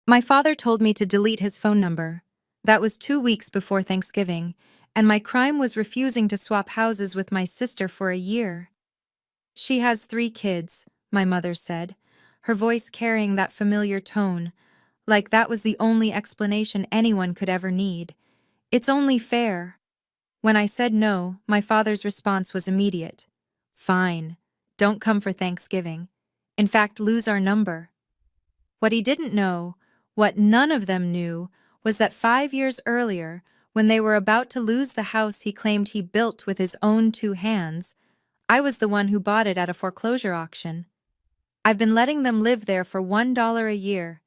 My father told me to delete his phone number. That was 2 weeks before Thanksgiving, and my crime was refusing to swap houses with my sister for a year. She has 3 kids, my mother said, her voice carrying that familiar tone, like that was the only explanation anyone could ever need. It's only fair. When I said no, my father's response was immediate. Fine. Don't come for Thanksgiving. In fact, lose our number. What he didn't know, what none of them knew, was that 5 years earlier, when they were about to lose the house he claimed he built with his own 2 hands, I was the one who bought it at a foreclosure auction. I've been letting them live there for $1 a year,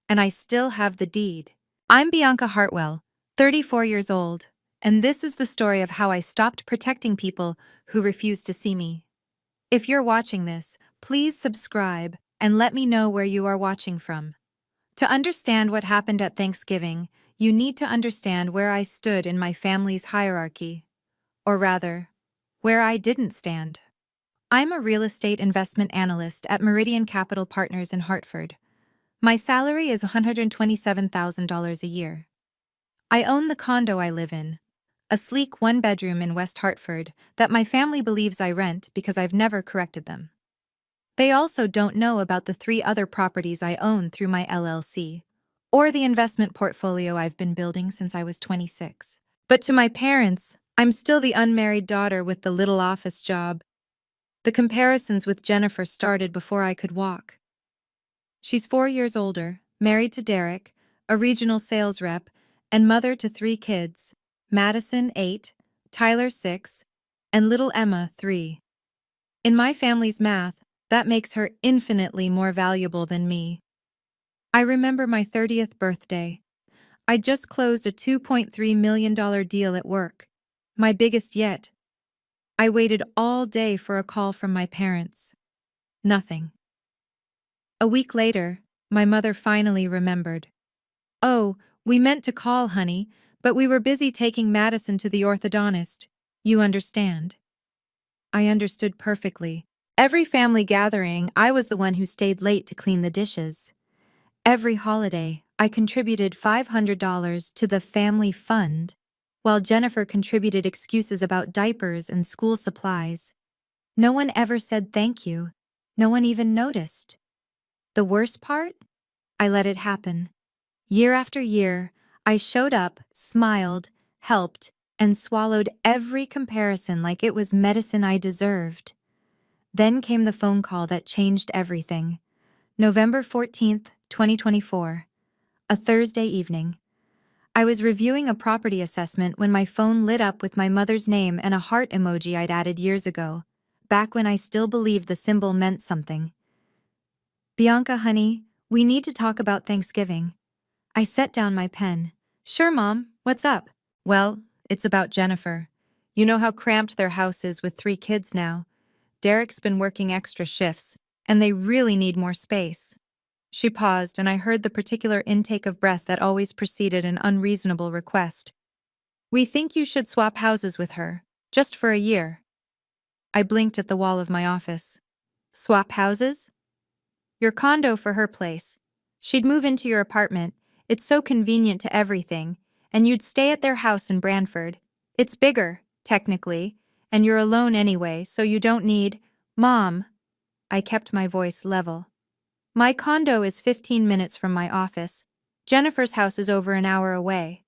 and I still have the deed. I'm Bianca Hartwell, 34 years old, and this is the story of how I stopped protecting people who refused to see me. If you're watching this, please subscribe and let me know where you are watching from. To understand what happened at Thanksgiving, you need to understand where I stood in my family's hierarchy. Or rather, where I didn't stand. I'm a real estate investment analyst at Meridian Capital Partners in Hartford. My salary is $127,000 a year. I own the condo I live in, a sleek one-bedroom in West Hartford that my family believes I rent because I've never corrected them. They also don't know about the 3 other properties I own through my LLC, or the investment portfolio I've been building since I was 26. But to my parents, I'm still the unmarried daughter with the little office job. The comparisons with Jennifer started before I could walk. She's 4 years older, married to Derek, a regional sales rep, and mother to 3 kids, Madison, 8, Tyler, 6, and little Emma, 3. In my family's math, that makes her infinitely more valuable than me. I remember my 30th birthday. I just closed a $2.3 million deal at work, my biggest yet. I waited all day for a call from my parents. Nothing. A week later, my mother finally remembered. Oh, we meant to call, honey, but we were busy taking Madison to the orthodontist. You understand? I understood perfectly. Every family gathering, I was the one who stayed late to clean the dishes. Every holiday, I contributed $500 to the family fund, while Jennifer contributed excuses about diapers and school supplies. No one ever said thank you. No one even noticed. The worst part? I let it happen. Year after year, I showed up, smiled, helped, and swallowed every comparison like it was medicine I deserved. Then came the phone call that changed everything. November 14th, 2024. A Thursday evening. I was reviewing a property assessment when my phone lit up with my mother's name and a heart emoji I'd added years ago, back when I still believed the symbol meant something. Bianca, honey, we need to talk about Thanksgiving. I set down my pen. Sure, Mom, what's up? Well, it's about Jennifer. You know how cramped their house is with 3 kids now. Derek's been working extra shifts, and they really need more space. She paused, and I heard the particular intake of breath that always preceded an unreasonable request. We think you should swap houses with her, just for a year. I blinked at the wall of my office. Swap houses? Your condo for her place. She'd move into your apartment. It's so convenient to everything, and you'd stay at their house in Branford. It's bigger, technically, and you're alone anyway, so you don't need— Mom. I kept my voice level. My condo is 15 minutes from my office. Jennifer's house is over an hour away.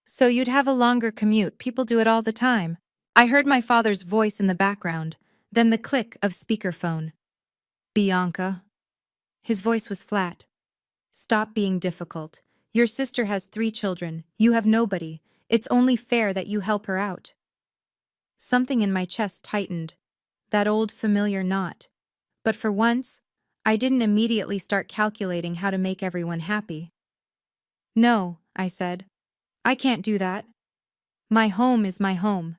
So you'd have a longer commute. People do it all the time. I heard my father's voice in the background, then the click of speakerphone. Bianca. His voice was flat. Stop being difficult. Your sister has 3 children. You have nobody. It's only fair that you help her out. Something in my chest tightened. That old familiar knot. But for once, I didn't immediately start calculating how to make everyone happy. No, I said. I can't do that. My home is my home.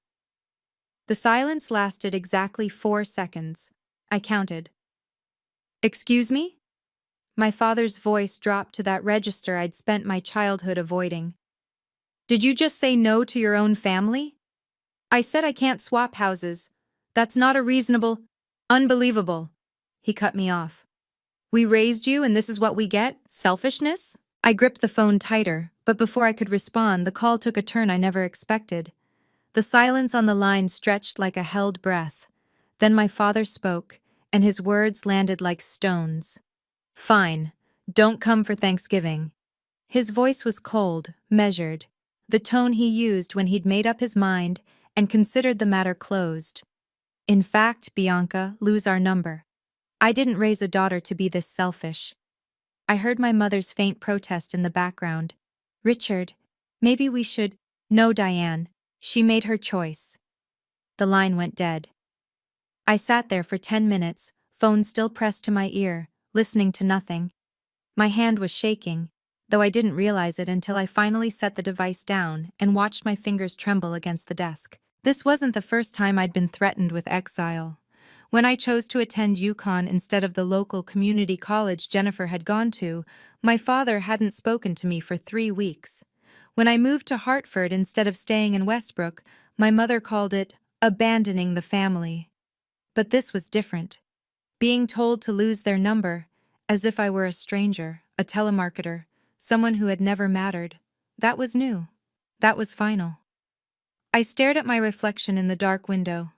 The silence lasted exactly 4 seconds. I counted. Excuse me? My father's voice dropped to that register I'd spent my childhood avoiding. Did you just say no to your own family? I said I can't swap houses. That's not a reasonable— Unbelievable. He cut me off. We raised you and this is what we get? Selfishness? I gripped the phone tighter, but before I could respond, the call took a turn I never expected. The silence on the line stretched like a held breath. Then my father spoke, and his words landed like stones. Fine. Don't come for Thanksgiving. His voice was cold, measured, the tone he used when he'd made up his mind and considered the matter closed. In fact, Bianca, lose our number. I didn't raise a daughter to be this selfish. I heard my mother's faint protest in the background. Richard, maybe we should. No, Diane. She made her choice. The line went dead. I sat there for 10 minutes, phone still pressed to my ear, listening to nothing. My hand was shaking, though I didn't realize it until I finally set the device down and watched my fingers tremble against the desk. This wasn't the first time I'd been threatened with exile. When I chose to attend UConn instead of the local community college Jennifer had gone to, my father hadn't spoken to me for 3 weeks. When I moved to Hartford instead of staying in Westbrook, my mother called it abandoning the family. But this was different. Being told to lose their number, as if I were a stranger, a telemarketer, someone who had never mattered. That was new. That was final. I stared at my reflection in the dark window.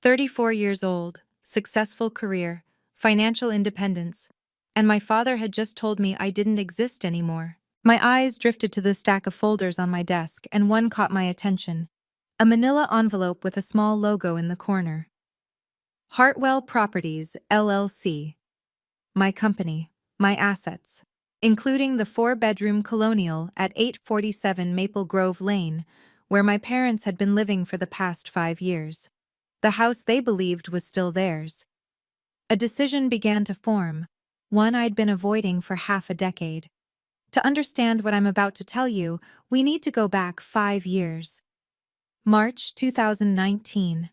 34 years old, successful career, financial independence, and my father had just told me I didn't exist anymore. My eyes drifted to the stack of folders on my desk, and one caught my attention. A manila envelope with a small logo in the corner. Hartwell Properties, LLC. My company, my assets, including the 4-bedroom colonial at 847 Maple Grove Lane, where my parents had been living for the past 5 years. The house they believed was still theirs. A decision began to form, one I'd been avoiding for half a decade. To understand what I'm about to tell you, we need to go back 5 years. March 2019.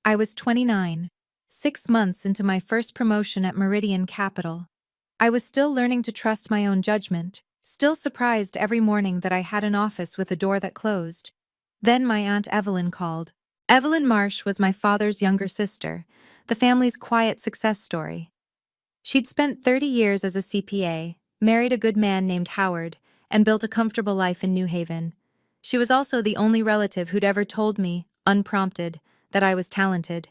I was 29, 6 months into my first promotion at Meridian Capital. I was still learning to trust my own judgment, still surprised every morning that I had an office with a door that closed. Then my Aunt Evelyn called. Evelyn Marsh was my father's younger sister, the family's quiet success story. She'd spent 30 years as a CPA, married a good man named Howard, and built a comfortable life in New Haven. She was also the only relative who'd ever told me, unprompted, that I was talented.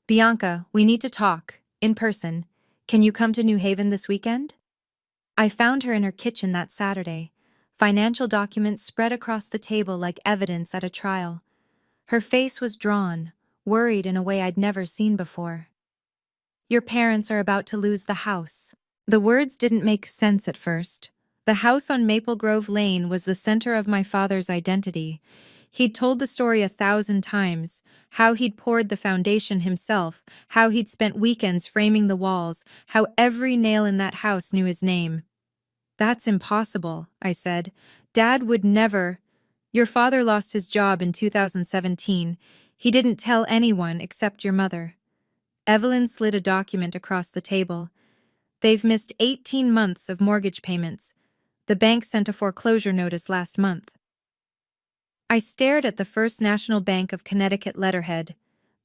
Bianca, we need to talk, in person. Can you come to New Haven this weekend? I found her in her kitchen that Saturday, financial documents spread across the table like evidence at a trial. Her face was drawn, worried in a way I'd never seen before. Your parents are about to lose the house. The words didn't make sense at first. The house on Maple Grove Lane was the center of my father's identity. He'd told the story 1,000 times, how he'd poured the foundation himself, how he'd spent weekends framing the walls, how every nail in that house knew his name. That's impossible, I said. Dad would never. Your father lost his job in 2017. He didn't tell anyone except your mother. Evelyn slid a document across the table. They've missed 18 months of mortgage payments. The bank sent a foreclosure notice last month. I stared at the First National Bank of Connecticut letterhead.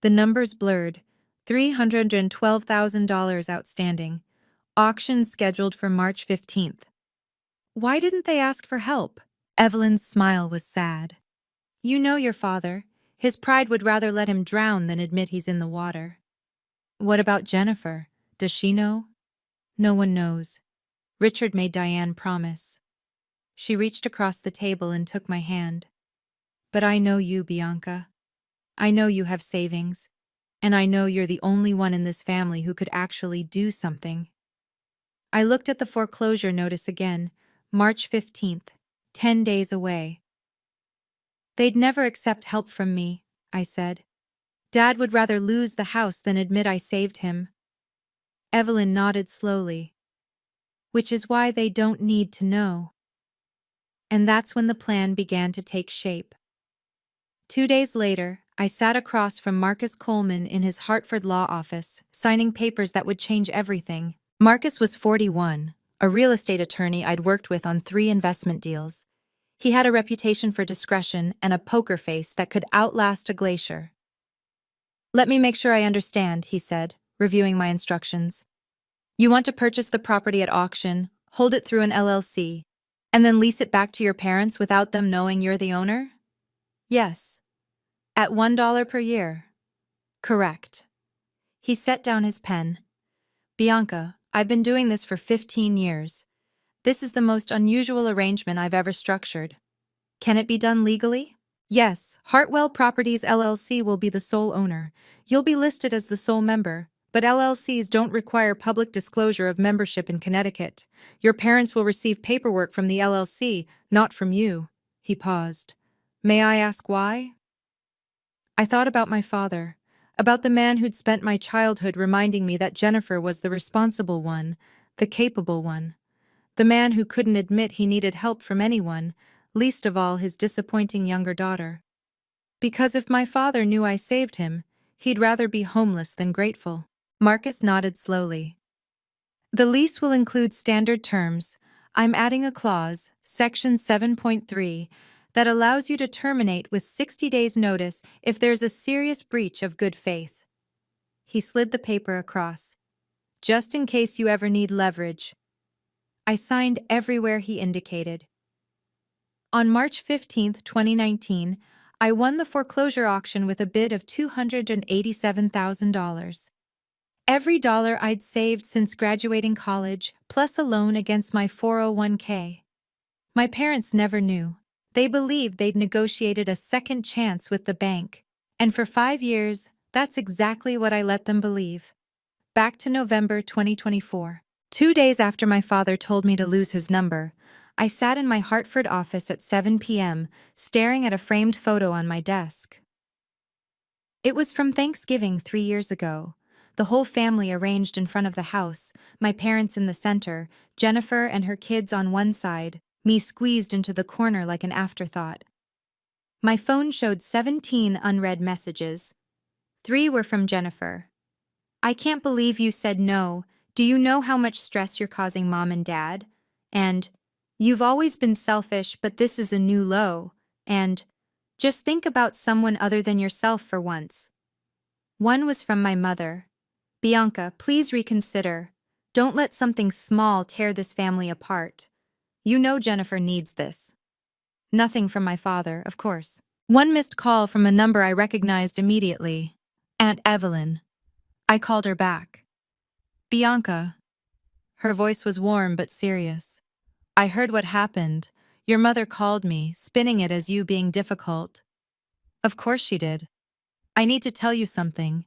The numbers blurred. $312,000 outstanding. Auction scheduled for March 15th. Why didn't they ask for help? Evelyn's smile was sad. You know your father. His pride would rather let him drown than admit he's in the water. What about Jennifer? Does she know? No one knows. Richard made Diane promise. She reached across the table and took my hand. But I know you, Bianca. I know you have savings, and I know you're the only one in this family who could actually do something. I looked at the foreclosure notice again, March 15th, 10 days away. They'd never accept help from me, I said. Dad would rather lose the house than admit I saved him. Evelyn nodded slowly. Which is why they don't need to know. And that's when the plan began to take shape. 2 days later, I sat across from Marcus Coleman in his Hartford law office, signing papers that would change everything. Marcus was 41, a real estate attorney I'd worked with on 3 investment deals. He had a reputation for discretion and a poker face that could outlast a glacier. Let me make sure I understand, he said, reviewing my instructions. You want to purchase the property at auction, hold it through an LLC, and then lease it back to your parents without them knowing you're the owner? Yes. At $1 per year. Correct. He set down his pen. Bianca, I've been doing this for 15 years. This is the most unusual arrangement I've ever structured. Can it be done legally? Yes, Hartwell Properties LLC will be the sole owner. You'll be listed as the sole member, but LLCs don't require public disclosure of membership in Connecticut. Your parents will receive paperwork from the LLC, not from you. He paused. May I ask why? I thought about my father, about the man who'd spent my childhood reminding me that Jennifer was the responsible one, the capable one. The man who couldn't admit he needed help from anyone, least of all his disappointing younger daughter. Because if my father knew I saved him, he'd rather be homeless than grateful. Marcus nodded slowly. The lease will include standard terms. I'm adding a clause, Section 7.3, that allows you to terminate with 60 days' notice if there's a serious breach of good faith. He slid the paper across. Just in case you ever need leverage. I signed everywhere he indicated. On March 15, 2019, I won the foreclosure auction with a bid of $287,000. Every dollar I'd saved since graduating college, plus a loan against my 401k. My parents never knew. They believed they'd negotiated a second chance with the bank. And for 5 years, that's exactly what I let them believe. Back to November 2024. 2 days after my father told me to lose his number, I sat in my Hartford office at 7 p.m., staring at a framed photo on my desk. It was from Thanksgiving 3 years ago. The whole family arranged in front of the house, my parents in the center, Jennifer and her kids on one side, me squeezed into the corner like an afterthought. My phone showed 17 unread messages. 3 were from Jennifer. I can't believe you said no. Do you know how much stress you're causing Mom and Dad? And, you've always been selfish, but this is a new low. And, just think about someone other than yourself for once. One was from my mother. Bianca, please reconsider. Don't let something small tear this family apart. You know Jennifer needs this. Nothing from my father, of course. One missed call from a number I recognized immediately. Aunt Evelyn. I called her back. Bianca. Her voice was warm but serious. I heard what happened. Your mother called me, spinning it as you being difficult. Of course she did. I need to tell you something.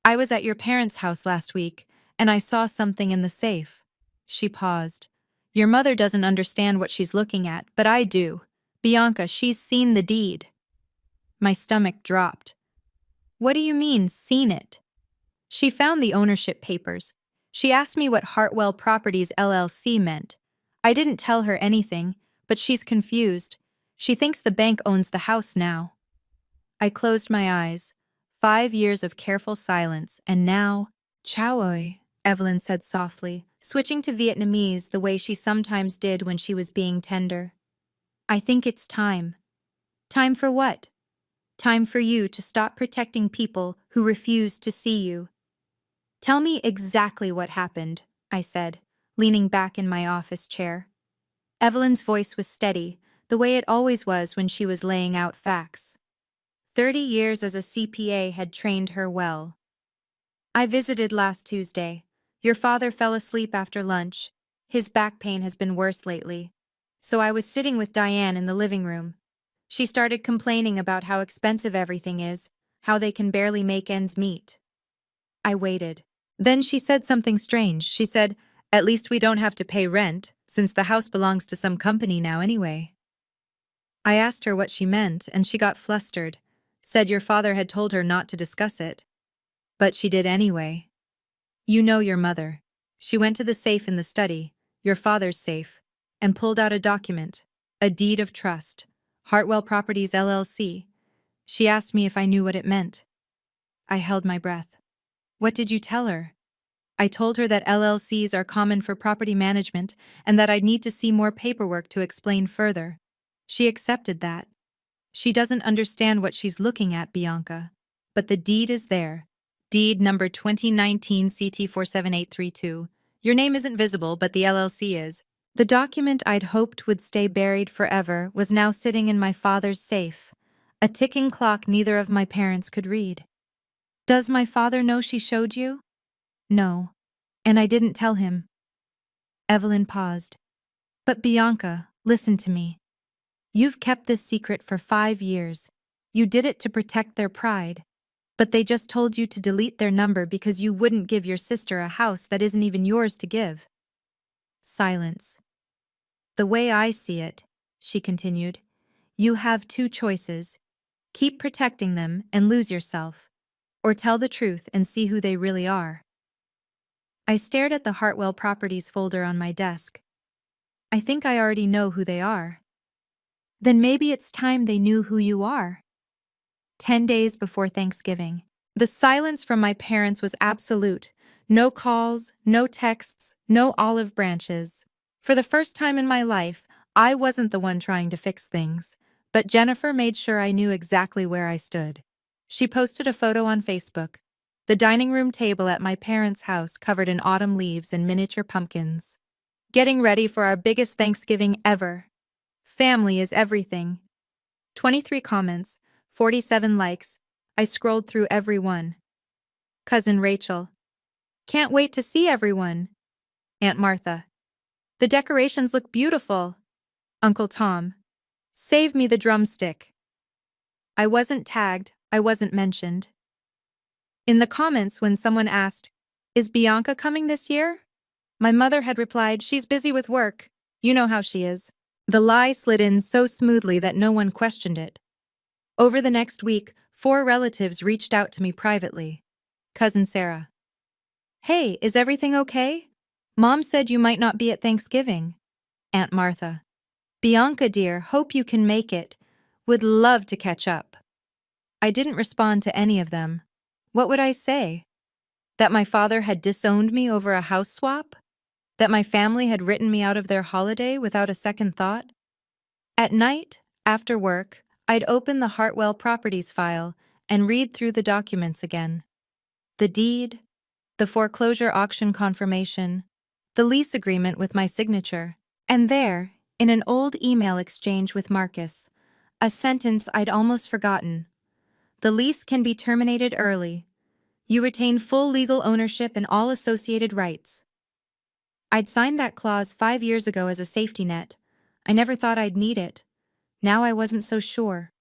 I was at your parents' house last week, and I saw something in the safe. She paused. Your mother doesn't understand what she's looking at, but I do. Bianca, she's seen the deed. My stomach dropped. What do you mean, seen it? She found the ownership papers. She asked me what Hartwell Properties LLC meant. I didn't tell her anything, but she's confused. She thinks the bank owns the house now. I closed my eyes. 5 years of careful silence, and now, Chao oi, Evelyn said softly, switching to Vietnamese the way she sometimes did when she was being tender. I think it's time. Time for what? Time for you to stop protecting people who refuse to see you. Tell me exactly what happened, I said, leaning back in my office chair. Evelyn's voice was steady, the way it always was when she was laying out facts. 30 years as a CPA had trained her well. I visited last Tuesday. Your father fell asleep after lunch. His back pain has been worse lately. So I was sitting with Diane in the living room. She started complaining about how expensive everything is, how they can barely make ends meet. I waited. Then she said something strange. She said, "At least we don't have to pay rent, since the house belongs to some company now anyway." I asked her what she meant, and she got flustered, said your father had told her not to discuss it. But she did anyway. You know your mother. She went to the safe in the study, your father's safe, and pulled out a document, a deed of trust, Hartwell Properties LLC. She asked me if I knew what it meant. I held my breath. What did you tell her? I told her that LLCs are common for property management and that I'd need to see more paperwork to explain further. She accepted that. She doesn't understand what she's looking at, Bianca. But the deed is there. Deed number 2019 CT47832. Your name isn't visible, but the LLC is. The document I'd hoped would stay buried forever was now sitting in my father's safe, a ticking clock neither of my parents could read. Does my father know she showed you? No. And I didn't tell him. Evelyn paused. But Bianca, listen to me. You've kept this secret for 5 years. You did it to protect their pride. But they just told you to delete their number because you wouldn't give your sister a house that isn't even yours to give. Silence. The way I see it, she continued, you have 2 choices. Keep protecting them and lose yourself, or tell the truth and see who they really are. I stared at the Hartwell Properties folder on my desk. I think I already know who they are. Then maybe it's time they knew who you are. 10 days before Thanksgiving. The silence from my parents was absolute. No calls, no texts, no olive branches. For the first time in my life, I wasn't the one trying to fix things, but Jennifer made sure I knew exactly where I stood. She posted a photo on Facebook. The dining room table at my parents' house covered in autumn leaves and miniature pumpkins. Getting ready for our biggest Thanksgiving ever. Family is everything. 23 comments, 47 likes. I scrolled through every one. Cousin Rachel. Can't wait to see everyone. Aunt Martha. The decorations look beautiful. Uncle Tom. Save me the drumstick. I wasn't tagged, I wasn't mentioned. In the comments when someone asked, is Bianca coming this year? My mother had replied, she's busy with work. You know how she is. The lie slid in so smoothly that no one questioned it. Over the next week, 4 relatives reached out to me privately. Cousin Sarah. Hey, is everything okay? Mom said you might not be at Thanksgiving. Aunt Martha. Bianca dear, hope you can make it. Would love to catch up. I didn't respond to any of them. What would I say? That my father had disowned me over a house swap? That my family had written me out of their holiday without a second thought? At night, after work, I'd open the Hartwell Properties file and read through the documents again. The deed, the foreclosure auction confirmation, the lease agreement with my signature, and there, in an old email exchange with Marcus, a sentence I'd almost forgotten. The lease can be terminated early. You retain full legal ownership and all associated rights. I'd signed that clause 5 years ago as a safety net. I never thought I'd need it. Now I wasn't so sure.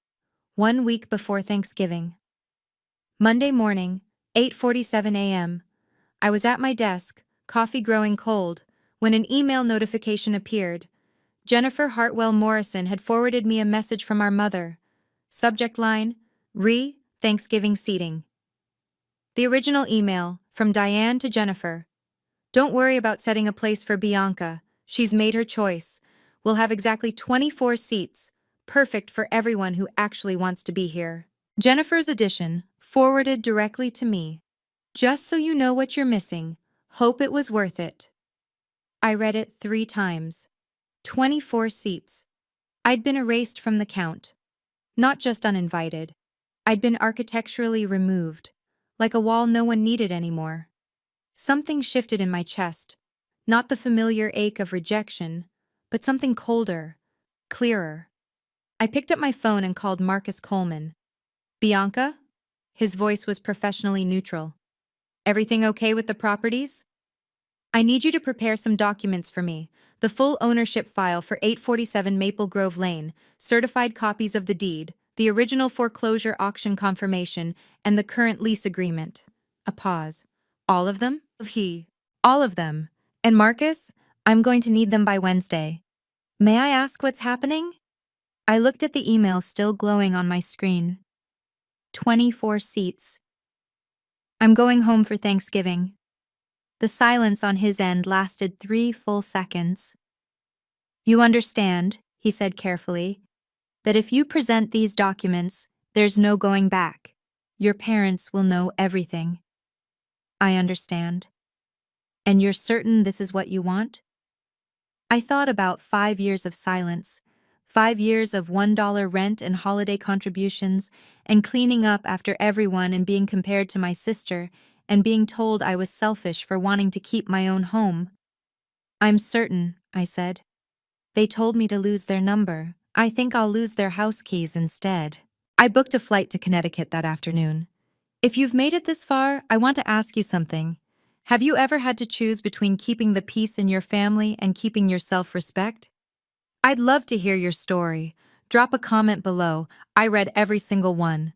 1 week before Thanksgiving. Monday morning, 8:47 a.m. I was at my desk, coffee growing cold, when an email notification appeared. Jennifer Hartwell Morrison had forwarded me a message from our mother. Subject line, Thanksgiving seating. The original email, from Diane to Jennifer. Don't worry about setting a place for Bianca. She's made her choice. We'll have exactly 24 seats, perfect for everyone who actually wants to be here. Jennifer's edition, forwarded directly to me. Just so you know what you're missing, hope it was worth it. I read it 3 times. 24 seats. I'd been erased from the count. Not just uninvited. I'd been architecturally removed, like a wall no one needed anymore. Something shifted in my chest. Not the familiar ache of rejection, but something colder, clearer. I picked up my phone and called Marcus Coleman. Bianca? His voice was professionally neutral. Everything okay with the properties? I need you to prepare some documents for me. The full ownership file for 847 Maple Grove Lane, certified copies of the deed, the original foreclosure auction confirmation, and the current lease agreement. A pause. All of them? All of them. And Marcus, I'm going to need them by Wednesday. May I ask what's happening? I looked at the email still glowing on my screen. 24 seats. I'm going home for Thanksgiving. The silence on his end lasted 3 full seconds. You understand, he said carefully, that if you present these documents, there's no going back. Your parents will know everything. I understand. And you're certain this is what you want? I thought about 5 years of silence, 5 years of $1 rent and holiday contributions, and cleaning up after everyone and being compared to my sister, and being told I was selfish for wanting to keep my own home. I'm certain, I said. They told me to lose their number. I think I'll lose their house keys instead. I booked a flight to Connecticut that afternoon. If you've made it this far, I want to ask you something. Have you ever had to choose between keeping the peace in your family and keeping your self-respect? I'd love to hear your story. Drop a comment below. I read every single one.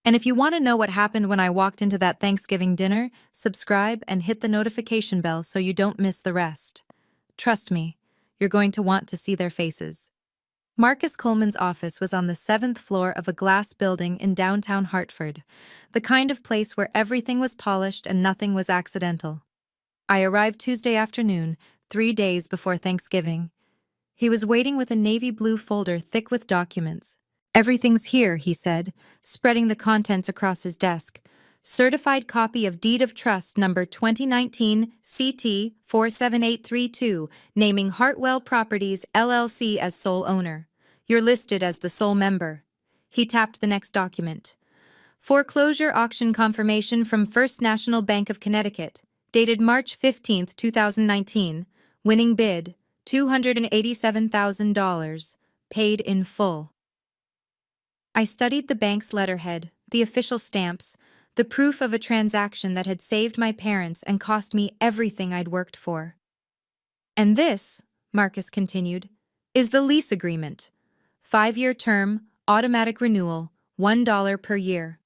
And if you want to know what happened when I walked into that Thanksgiving dinner, subscribe and hit the notification bell so you don't miss the rest. Trust me, you're going to want to see their faces. Marcus Coleman's office was on the 7th floor of a glass building in downtown Hartford, the kind of place where everything was polished and nothing was accidental. I arrived Tuesday afternoon, 3 days before Thanksgiving. He was waiting with a navy blue folder thick with documents. Everything's here, he said, spreading the contents across his desk. Certified copy of Deed of Trust number 2019 CT 47832, naming Hartwell Properties LLC as sole owner. You're listed as the sole member. He tapped the next document. Foreclosure auction confirmation from First National Bank of Connecticut, dated March 15, 2019. Winning bid, $287,000, paid in full. I studied the bank's letterhead, the official stamps, the proof of a transaction that had saved my parents and cost me everything I'd worked for. And this, Marcus continued, is the lease agreement. 5-year term, automatic renewal, $1 per year.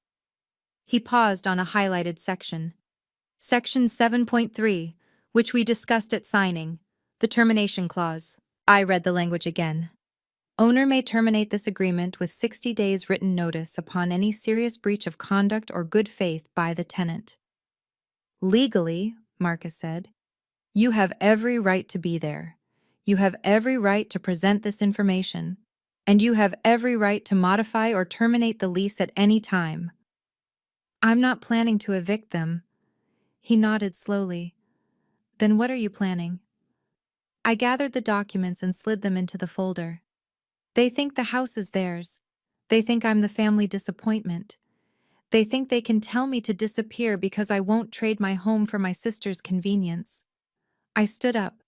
He paused on a highlighted section. Section 7.3, which we discussed at signing, the termination clause. I read the language again. Owner may terminate this agreement with 60 days written notice upon any serious breach of conduct or good faith by the tenant. Legally, Marcus said, you have every right to be there. You have every right to present this information, and you have every right to modify or terminate the lease at any time. I'm not planning to evict them. He nodded slowly. Then what are you planning? I gathered the documents and slid them into the folder. They think the house is theirs. They think I'm the family disappointment. They think they can tell me to disappear because I won't trade my home for my sister's convenience. I stood up.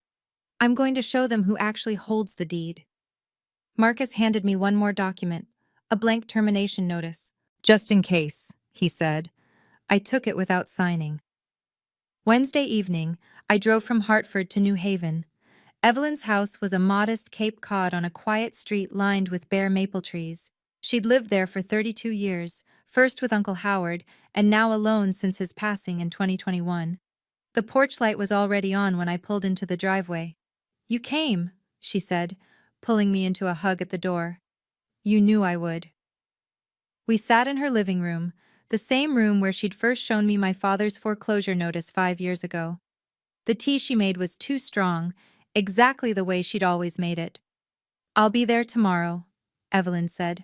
I'm going to show them who actually holds the deed. Marcus handed me one more document, a blank termination notice. Just in case, he said. I took it without signing. Wednesday evening, I drove from Hartford to New Haven. Evelyn's house was a modest Cape Cod on a quiet street lined with bare maple trees. She'd lived there for 32 years, first with Uncle Howard, and now alone since his passing in 2021. The porch light was already on when I pulled into the driveway. You came, she said, pulling me into a hug at the door. You knew I would. We sat in her living room, the same room where she'd first shown me my father's foreclosure notice 5 years ago. The tea she made was too strong, exactly the way she'd always made it. I'll be there tomorrow, Evelyn said.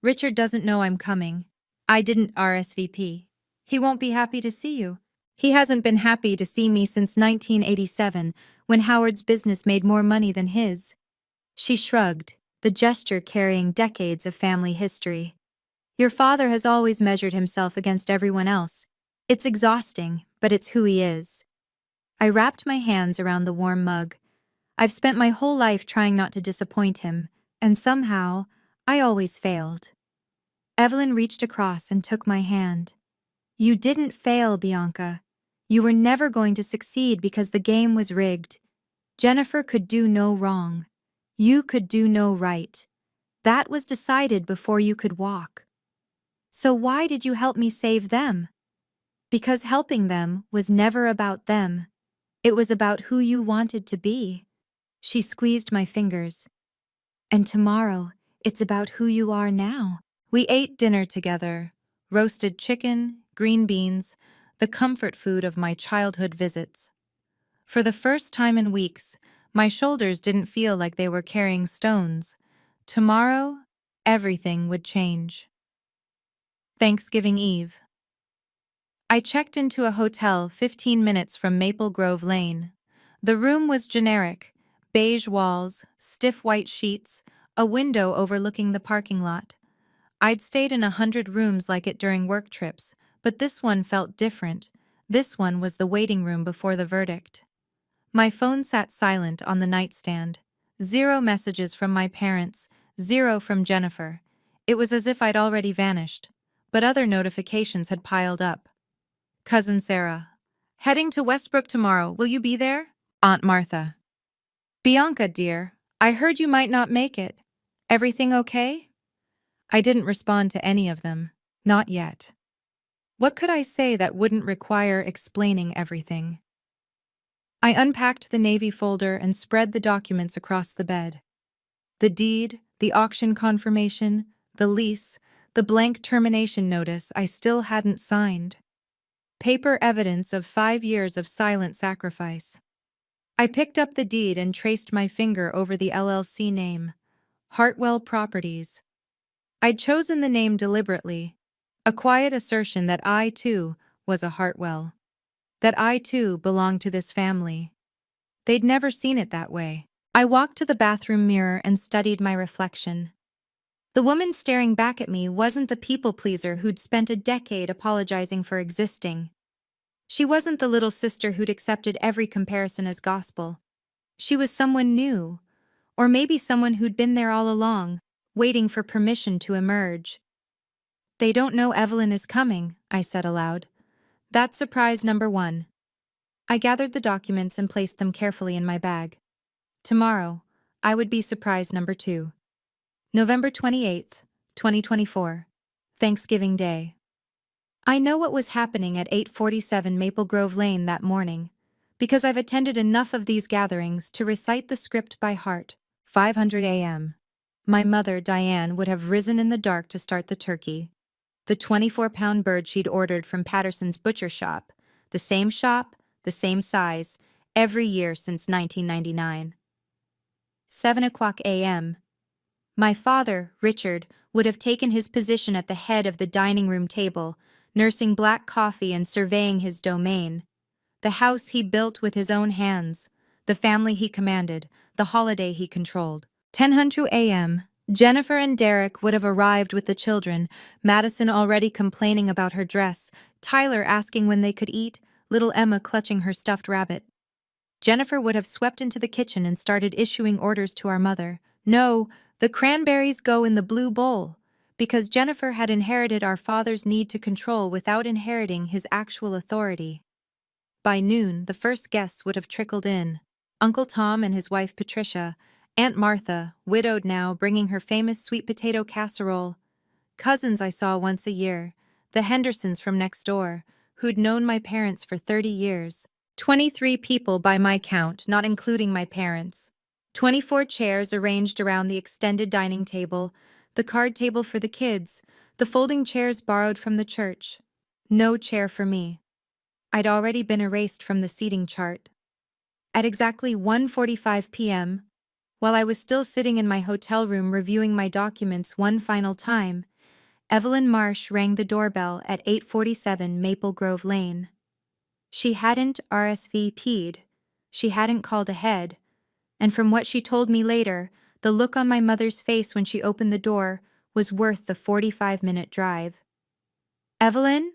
Richard doesn't know I'm coming. I didn't RSVP. He won't be happy to see you. He hasn't been happy to see me since 1987, when Howard's business made more money than his. She shrugged, the gesture carrying decades of family history. Your father has always measured himself against everyone else. It's exhausting, but it's who he is. I wrapped my hands around the warm mug. I've spent my whole life trying not to disappoint him, and somehow, I always failed. Evelyn reached across and took my hand. You didn't fail, Bianca. You were never going to succeed because the game was rigged. Jennifer could do no wrong. You could do no right. That was decided before you could walk. So why did you help me save them? Because helping them was never about them. It was about who you wanted to be. She squeezed my fingers. And tomorrow, it's about who you are now. We ate dinner together. Roasted chicken, green beans, the comfort food of my childhood visits. For the first time in weeks, my shoulders didn't feel like they were carrying stones. Tomorrow, everything would change. Thanksgiving Eve. I checked into a hotel 15 minutes from Maple Grove Lane. The room was generic, beige walls, stiff white sheets, a window overlooking the parking lot. I'd stayed in 100 rooms like it during work trips, but this one felt different. This one was the waiting room before the verdict. My phone sat silent on the nightstand. 0 messages from my parents, 0 from Jennifer. It was as if I'd already vanished. But other notifications had piled up. Cousin Sarah. Heading to Westbrook tomorrow, will you be there? Aunt Martha. Bianca, dear, I heard you might not make it. Everything okay? I didn't respond to any of them. Not yet. What could I say that wouldn't require explaining everything? I unpacked the Navy folder and spread the documents across the bed. The deed, the auction confirmation, the lease, the blank termination notice I still hadn't signed. Paper evidence of 5 years of silent sacrifice. I picked up the deed and traced my finger over the LLC name, Hartwell Properties. I'd chosen the name deliberately, a quiet assertion that I, too, was a Hartwell. That I, too, belonged to this family. They'd never seen it that way. I walked to the bathroom mirror and studied my reflection. The woman staring back at me wasn't the people-pleaser who'd spent a decade apologizing for existing. She wasn't the little sister who'd accepted every comparison as gospel. She was someone new, or maybe someone who'd been there all along, waiting for permission to emerge. They don't know Evelyn is coming, I said aloud. That's surprise number 1. I gathered the documents and placed them carefully in my bag. Tomorrow, I would be surprise number 2. November 28th, 2024. Thanksgiving Day. I know what was happening at 847 Maple Grove Lane that morning, because I've attended enough of these gatherings to recite the script by heart. 5:00 a.m. My mother, Diane, would have risen in the dark to start the turkey. The 24-pound bird she'd ordered from Patterson's butcher shop, the same size, every year since 1999. 7:00 a.m. My father, Richard, would have taken his position at the head of the dining room table, nursing black coffee and surveying his domain. The house he built with his own hands, the family he commanded, the holiday he controlled. 10:00 a.m. Jennifer and Derek would have arrived with the children, Madison already complaining about her dress, Tyler asking when they could eat, little Emma clutching her stuffed rabbit. Jennifer would have swept into the kitchen and started issuing orders to our mother. No, the cranberries go in the blue bowl, because Jennifer had inherited our father's need to control without inheriting his actual authority. By noon, the first guests would have trickled in. Uncle Tom and his wife Patricia, Aunt Martha, widowed now, bringing her famous sweet potato casserole. Cousins I saw once a year, the Hendersons from next door, who'd known my parents for 30 years. 23 people by my count, not including my parents. 24 chairs arranged around the extended dining table, the card table for the kids, the folding chairs borrowed from the church. No chair for me. I'd already been erased from the seating chart. At exactly 1:45 p.m., while I was still sitting in my hotel room reviewing my documents one final time, Evelyn Marsh rang the doorbell at 847 Maple Grove Lane. She hadn't RSVP'd, she hadn't called ahead, and from what she told me later, the look on my mother's face when she opened the door was worth the 45-minute drive. Evelyn?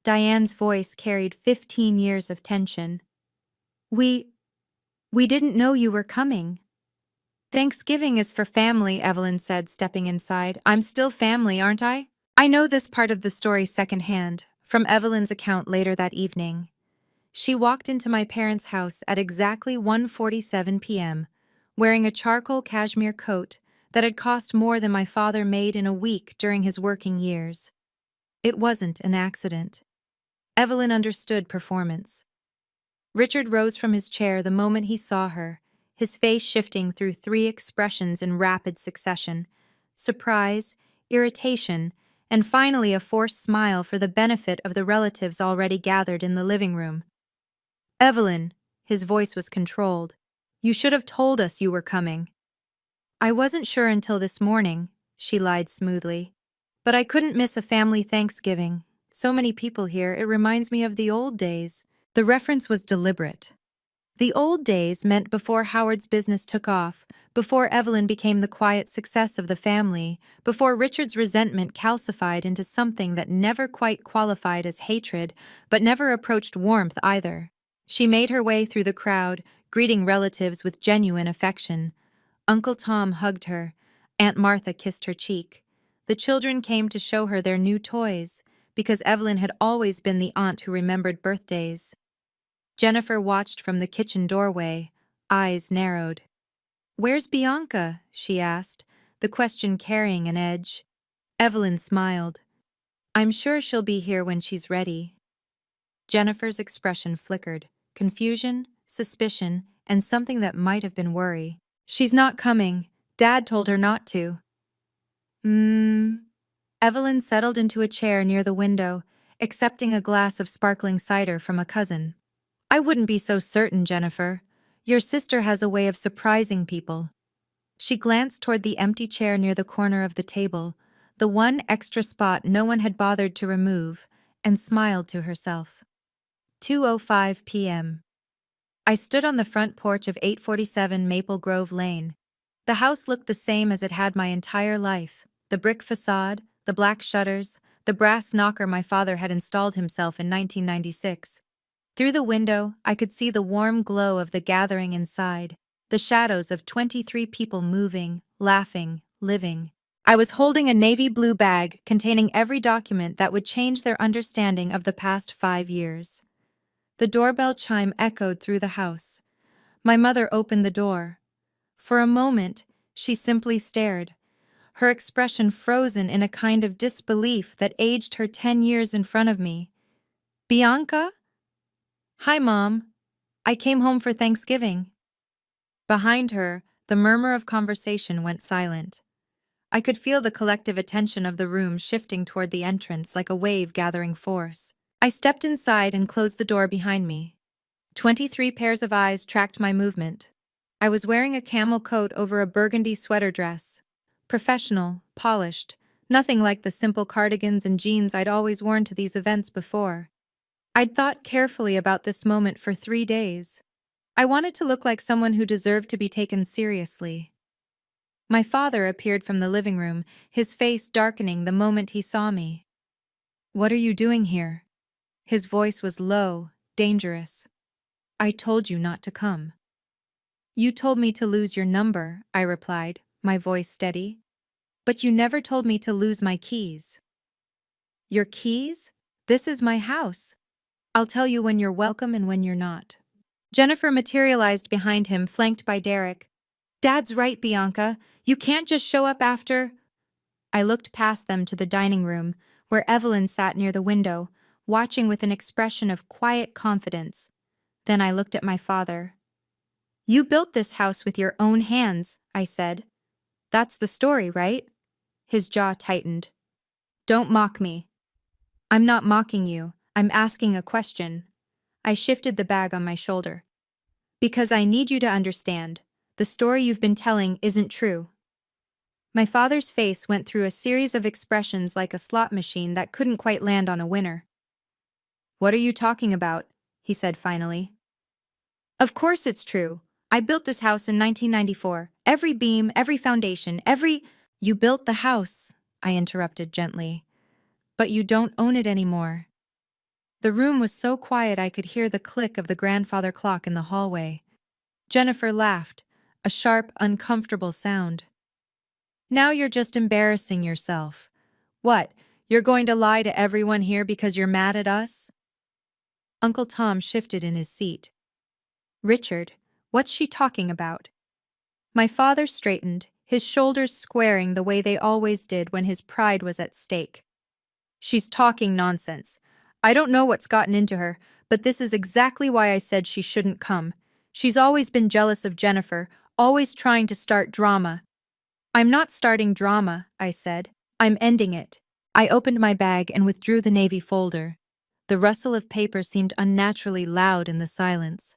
Diane's voice carried 15 years of tension. We didn't know you were coming. Thanksgiving is for family, Evelyn said, stepping inside. I'm still family, aren't I? I know this part of the story secondhand, from Evelyn's account later that evening. She walked into my parents' house at exactly 1:47 p.m., wearing a charcoal cashmere coat that had cost more than my father made in a week during his working years. It wasn't an accident. Evelyn understood performance. Richard rose from his chair the moment he saw her, his face shifting through 3 expressions in rapid succession: surprise, irritation, and finally a forced smile for the benefit of the relatives already gathered in the living room. Evelyn, his voice was controlled, you should have told us you were coming. I wasn't sure until this morning, she lied smoothly. But I couldn't miss a family Thanksgiving. So many people here, it reminds me of the old days. The reference was deliberate. The old days meant before Howard's business took off, before Evelyn became the quiet success of the family, before Richard's resentment calcified into something that never quite qualified as hatred, but never approached warmth either. She made her way through the crowd, greeting relatives with genuine affection. Uncle Tom hugged her. Aunt Martha kissed her cheek. The children came to show her their new toys, because Evelyn had always been the aunt who remembered birthdays. Jennifer watched from the kitchen doorway, eyes narrowed. "Where's Bianca?" she asked, the question carrying an edge. Evelyn smiled. "I'm sure she'll be here when she's ready." Jennifer's expression flickered, confusion, suspicion, and something that might have been worry. "She's not coming. Dad told her not to." Evelyn settled into a chair near the window, accepting a glass of sparkling cider from a cousin. "I wouldn't be so certain, Jennifer. Your sister has a way of surprising people." She glanced toward the empty chair near the corner of the table, the one extra spot no one had bothered to remove, and smiled to herself. 2:05 p.m. I stood on the front porch of 847 Maple Grove Lane. The house looked the same as it had my entire life: the brick facade, the black shutters, the brass knocker my father had installed himself in 1996. Through the window, I could see the warm glow of the gathering inside, the shadows of 23 people moving, laughing, living. I was holding a navy blue bag containing every document that would change their understanding of the past 5 years. The doorbell chime echoed through the house. My mother opened the door. For a moment, she simply stared, her expression frozen in a kind of disbelief that aged her 10 years in front of me. "Bianca?" "Hi, Mom. I came home for Thanksgiving." Behind her, the murmur of conversation went silent. I could feel the collective attention of the room shifting toward the entrance like a wave gathering force. I stepped inside and closed the door behind me. 23 pairs of eyes tracked my movement. I was wearing a camel coat over a burgundy sweater dress. Professional, polished, nothing like the simple cardigans and jeans I'd always worn to these events before. I'd thought carefully about this moment for 3 days. I wanted to look like someone who deserved to be taken seriously. My father appeared from the living room, his face darkening the moment he saw me. "What are you doing here?" His voice was low, dangerous. "I told you not to come." "You told me to lose your number," I replied, my voice steady. "But you never told me to lose my keys." "Your keys? This is my house. I'll tell you when you're welcome and when you're not." Jennifer materialized behind him, flanked by Derek. "Dad's right, Bianca. You can't just show up after—" I looked past them to the dining room, where Evelyn sat near the window, watching with an expression of quiet confidence. Then I looked at my father. "You built this house with your own hands," I said. "That's the story, right?" His jaw tightened. "Don't mock me." "I'm not mocking you. I'm asking a question." I shifted the bag on my shoulder. "Because I need you to understand. The story you've been telling isn't true." My father's face went through a series of expressions like a slot machine that couldn't quite land on a winner. "What are you talking about?" he said finally. "Of course it's true. I built this house in 1994. Every beam, every foundation, every—" "You built the house," I interrupted gently. "But you don't own it anymore." The room was so quiet I could hear the click of the grandfather clock in the hallway. Jennifer laughed, a sharp, uncomfortable sound. "Now you're just embarrassing yourself. What, you're going to lie to everyone here because you're mad at us?" Uncle Tom shifted in his seat. "Richard, what's she talking about?" My father straightened, his shoulders squaring the way they always did when his pride was at stake. "She's talking nonsense. I don't know what's gotten into her, but this is exactly why I said she shouldn't come. She's always been jealous of Jennifer, always trying to start drama." "I'm not starting drama," I said. "I'm ending it." I opened my bag and withdrew the navy folder. The rustle of paper seemed unnaturally loud in the silence.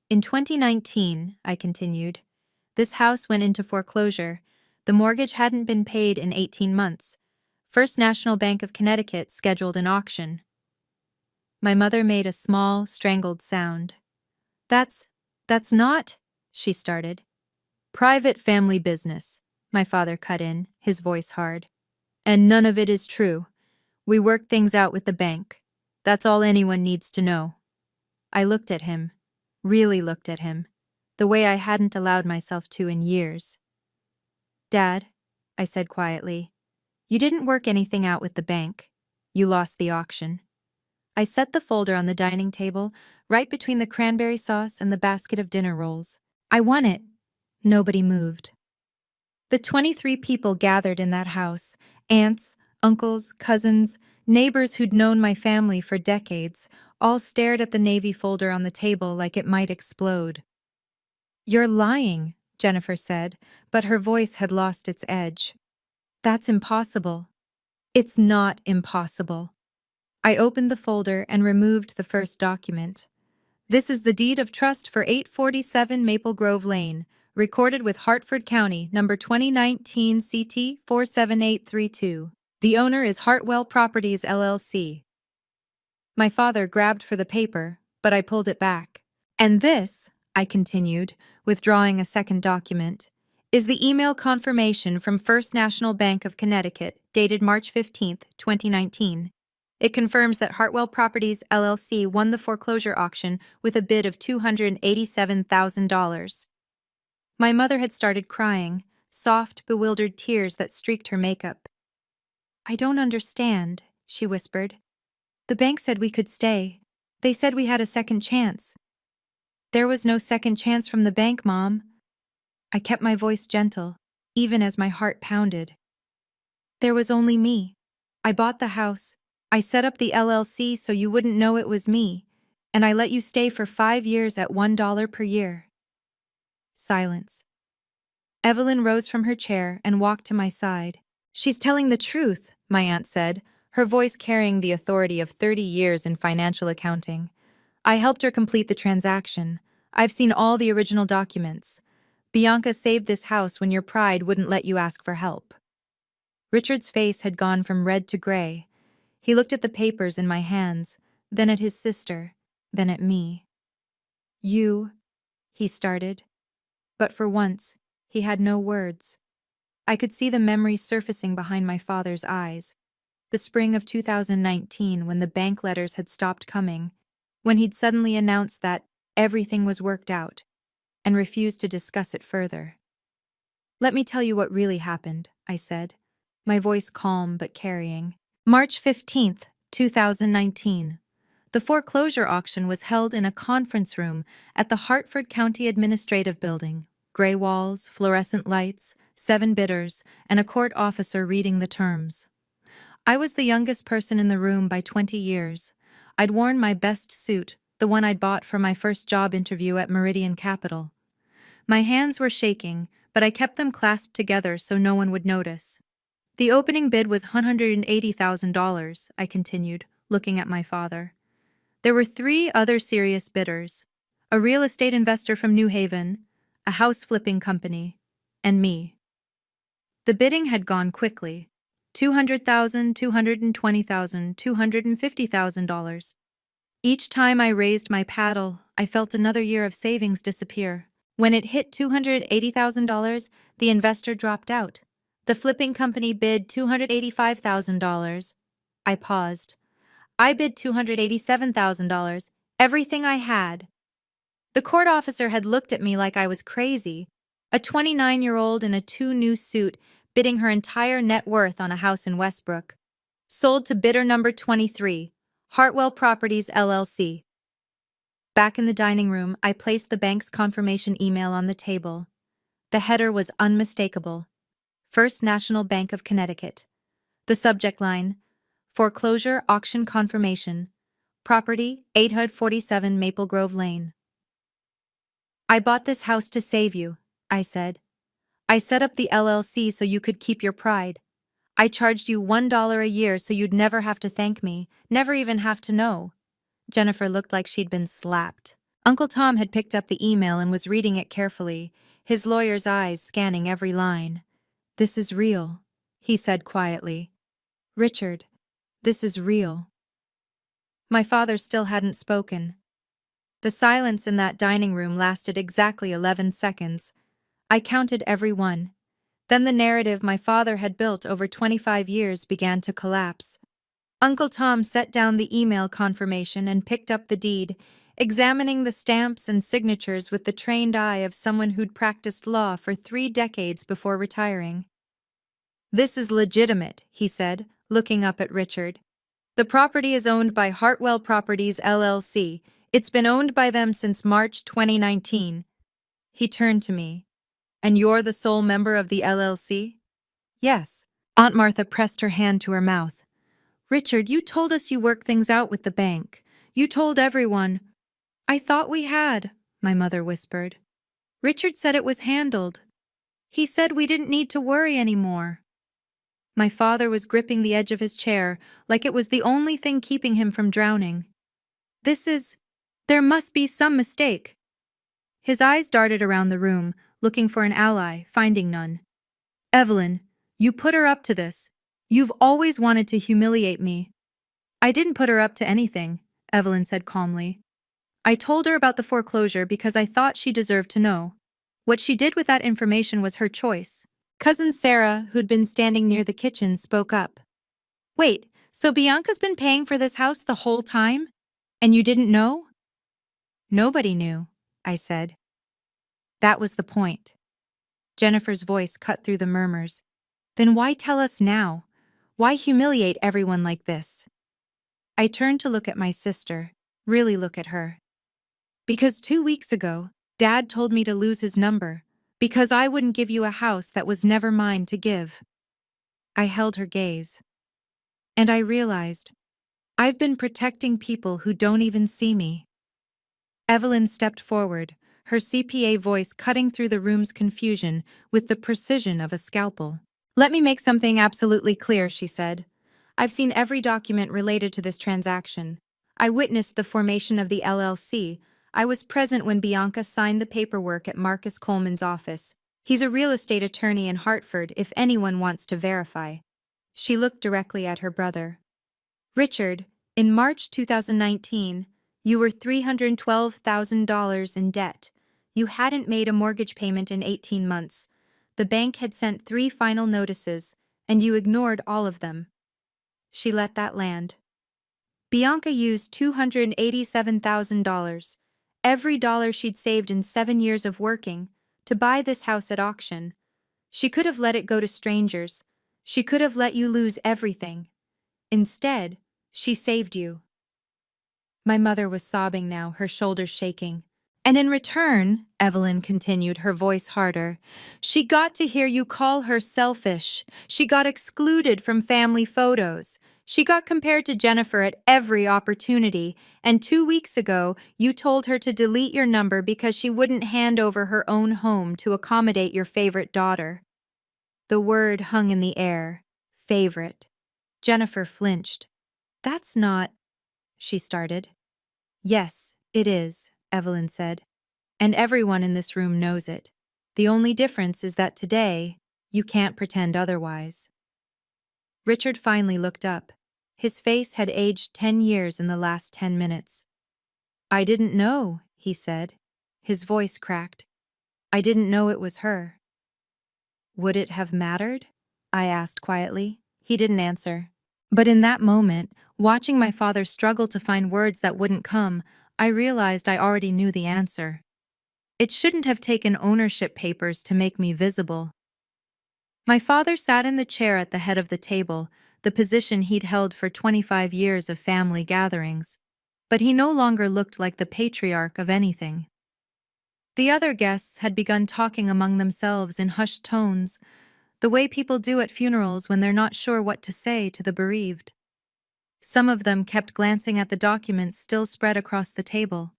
"In 2019, I continued, this house went into foreclosure. The mortgage hadn't been paid in 18 months. First National Bank of Connecticut scheduled an auction." My mother made a small, strangled sound. That's, that's not, she started. Private family business, my father cut in, his voice hard. And none of it is true. We work things out with the bank. That's all anyone needs to know. I looked at him, really looked at him, the way I hadn't allowed myself to in years. Dad, I said quietly, you didn't work anything out with the bank. You lost the auction. I set the folder on the dining table, right between the cranberry sauce and the basket of dinner rolls. I won it. Nobody moved. The 23 people gathered in that house, aunts, uncles, cousins, neighbors who'd known my family for decades, all stared at the Navy folder on the table like it might explode. You're lying, Jennifer said, but her voice had lost its edge. That's impossible. It's not impossible. I opened the folder and removed the first document. This is the deed of trust for 847 Maple Grove Lane, recorded with Hartford County, number 2019 CT 47832. The owner is Hartwell Properties, LLC. My father grabbed for the paper, but I pulled it back. And this, I continued, withdrawing a second document, is the email confirmation from First National Bank of Connecticut, dated March 15, 2019. It confirms that Hartwell Properties, LLC won the foreclosure auction with a bid of $287,000. My mother had started crying, soft, bewildered tears that streaked her makeup. I don't understand, she whispered. The bank said we could stay. They said we had a second chance. There was no second chance from the bank, Mom. I kept my voice gentle, even as my heart pounded. There was only me. I bought the house. I set up the LLC so you wouldn't know it was me, and I let you stay for 5 years at $1 per year. Silence. Evelyn rose from her chair and walked to my side. She's telling the truth, my aunt said, her voice carrying the authority of 30 years in financial accounting. I helped her complete the transaction. I've seen all the original documents. Bianca saved this house when your pride wouldn't let you ask for help. Richard's face had gone from red to gray. He looked at the papers in my hands, then at his sister, then at me. You, he started. But for once, he had no words. I could see the memory surfacing behind my father's eyes. The spring of 2019, when the bank letters had stopped coming, when he'd suddenly announced that everything was worked out, and refused to discuss it further. Let me tell you what really happened, I said, my voice calm but carrying. March 15th, 2019. The foreclosure auction was held in a conference room at the Hartford County Administrative Building. Gray walls, fluorescent lights, 7 bidders, and a court officer reading the terms. I was the youngest person in the room by 20 years. I'd worn my best suit, the one I'd bought for my first job interview at Meridian Capital. My hands were shaking, but I kept them clasped together so no one would notice. The opening bid was $180,000, I continued, looking at my father. There were 3 other serious bidders: a real estate investor from New Haven, a house flipping company, and me. The bidding had gone quickly. $200,000, $220,000, $250,000. Each time I raised my paddle, I felt another year of savings disappear. When it hit $280,000, the investor dropped out. The flipping company bid $285,000. I paused. I bid $287,000, everything I had. The court officer had looked at me like I was crazy, a 29-year-old in a 2-new suit bidding her entire net worth on a house in Westbrook. Sold to bidder number 23, Hartwell Properties, LLC. Back in the dining room, I placed the bank's confirmation email on the table. The header was unmistakable. First National Bank of Connecticut. The subject line, Foreclosure Auction Confirmation. Property, 847 Maple Grove Lane. I bought this house to save you, I said. I set up the LLC so you could keep your pride. I charged you $1 a year so you'd never have to thank me, never even have to know. Jennifer looked like she'd been slapped. Uncle Tom had picked up the email and was reading it carefully, his lawyer's eyes scanning every line. This is real, he said quietly. Richard, this is real. My father still hadn't spoken. The silence in that dining room lasted exactly 11 seconds. I counted every one. Then the narrative my father had built over 25 years began to collapse. Uncle Tom set down the email confirmation and picked up the deed, examining the stamps and signatures with the trained eye of someone who'd practiced law for 3 decades before retiring. "This is legitimate," he said, looking up at Richard. "The property is owned by Hartwell Properties, LLC. It's been owned by them since March 2019. He turned to me. "And you're the sole member of the LLC?" "Yes." Aunt Martha pressed her hand to her mouth. "Richard, you told us you worked things out with the bank. You told everyone." "I thought we had," my mother whispered. "Richard said it was handled. He said we didn't need to worry anymore." My father was gripping the edge of his chair like it was the only thing keeping him from drowning. There must be some mistake." His eyes darted around the room, looking for an ally, finding none. "Evelyn, you put her up to this. You've always wanted to humiliate me." "I didn't put her up to anything," Evelyn said calmly. "I told her about the foreclosure because I thought she deserved to know. What she did with that information was her choice." Cousin Sarah, who'd been standing near the kitchen, spoke up. "Wait, so Bianca's been paying for this house the whole time? And you didn't know?" "Nobody knew," I said. That was the point. Jennifer's voice cut through the murmurs. "Then why tell us now? Why humiliate everyone like this?" I turned to look at my sister, really look at her. "Because 2 weeks ago, Dad told me to lose his number, because I wouldn't give you a house that was never mine to give." I held her gaze. And I realized, I've been protecting people who don't even see me. Evelyn stepped forward, her CPA voice cutting through the room's confusion with the precision of a scalpel. "Let me make something absolutely clear," she said. "I've seen every document related to this transaction. I witnessed the formation of the LLC. I was present when Bianca signed the paperwork at Marcus Coleman's office. He's a real estate attorney in Hartford if anyone wants to verify." She looked directly at her brother. "Richard, in March 2019, you were $312,000 in debt. You hadn't made a mortgage payment in 18 months. The bank had sent 3 final notices, and you ignored all of them." She let that land. "Bianca used $287,000, every dollar she'd saved in 7 years of working, to buy this house at auction. She could have let it go to strangers. She could have let you lose everything. Instead, she saved you." My mother was sobbing now, her shoulders shaking. "And in return," Evelyn continued, her voice harder, "she got to hear you call her selfish. She got excluded from family photos. She got compared to Jennifer at every opportunity. And 2 weeks ago, you told her to delete your number because she wouldn't hand over her own home to accommodate your favorite daughter." The word hung in the air. Favorite. Jennifer flinched. "That's not—" she started. "Yes, it is," Evelyn said. "And everyone in this room knows it. The only difference is that today, you can't pretend otherwise." Richard finally looked up. His face had aged 10 years in the last 10 minutes. "I didn't know," he said. His voice cracked. "I didn't know it was her." "Would it have mattered?" I asked quietly. He didn't answer. But in that moment, watching my father struggle to find words that wouldn't come, I realized I already knew the answer. It shouldn't have taken ownership papers to make me visible. My father sat in the chair at the head of the table, the position he'd held for 25 years of family gatherings. But he no longer looked like the patriarch of anything. The other guests had begun talking among themselves in hushed tones, the way people do at funerals when they're not sure what to say to the bereaved. Some of them kept glancing at the documents still spread across the table.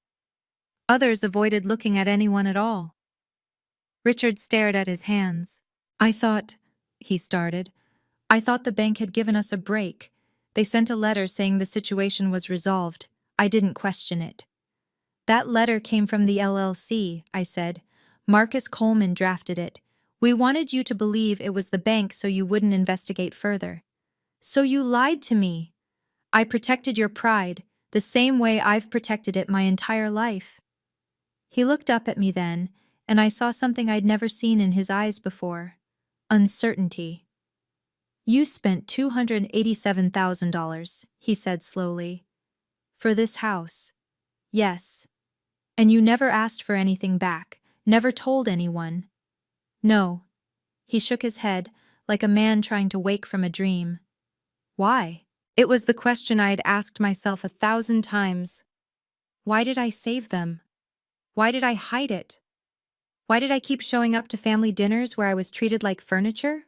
Others avoided looking at anyone at all. Richard stared at his hands. "I thought," he started, "I thought the bank had given us a break. They sent a letter saying the situation was resolved. I didn't question it." "That letter came from the LLC," I said. "Marcus Coleman drafted it. We wanted you to believe it was the bank so you wouldn't investigate further." "So you lied to me." "I protected your pride. the same way I've protected it my entire life. He looked up at me then, and I saw something I'd never seen in his eyes before: uncertainty. You spent $287,000, he said slowly. For this house. Yes. And you never asked for anything back, never told anyone. No. He shook his head, like a man trying to wake from a dream. Why? It was the question I had asked myself 1,000 times. Why did I save them? Why did I hide it? Why did I keep showing up to family dinners where I was treated like furniture?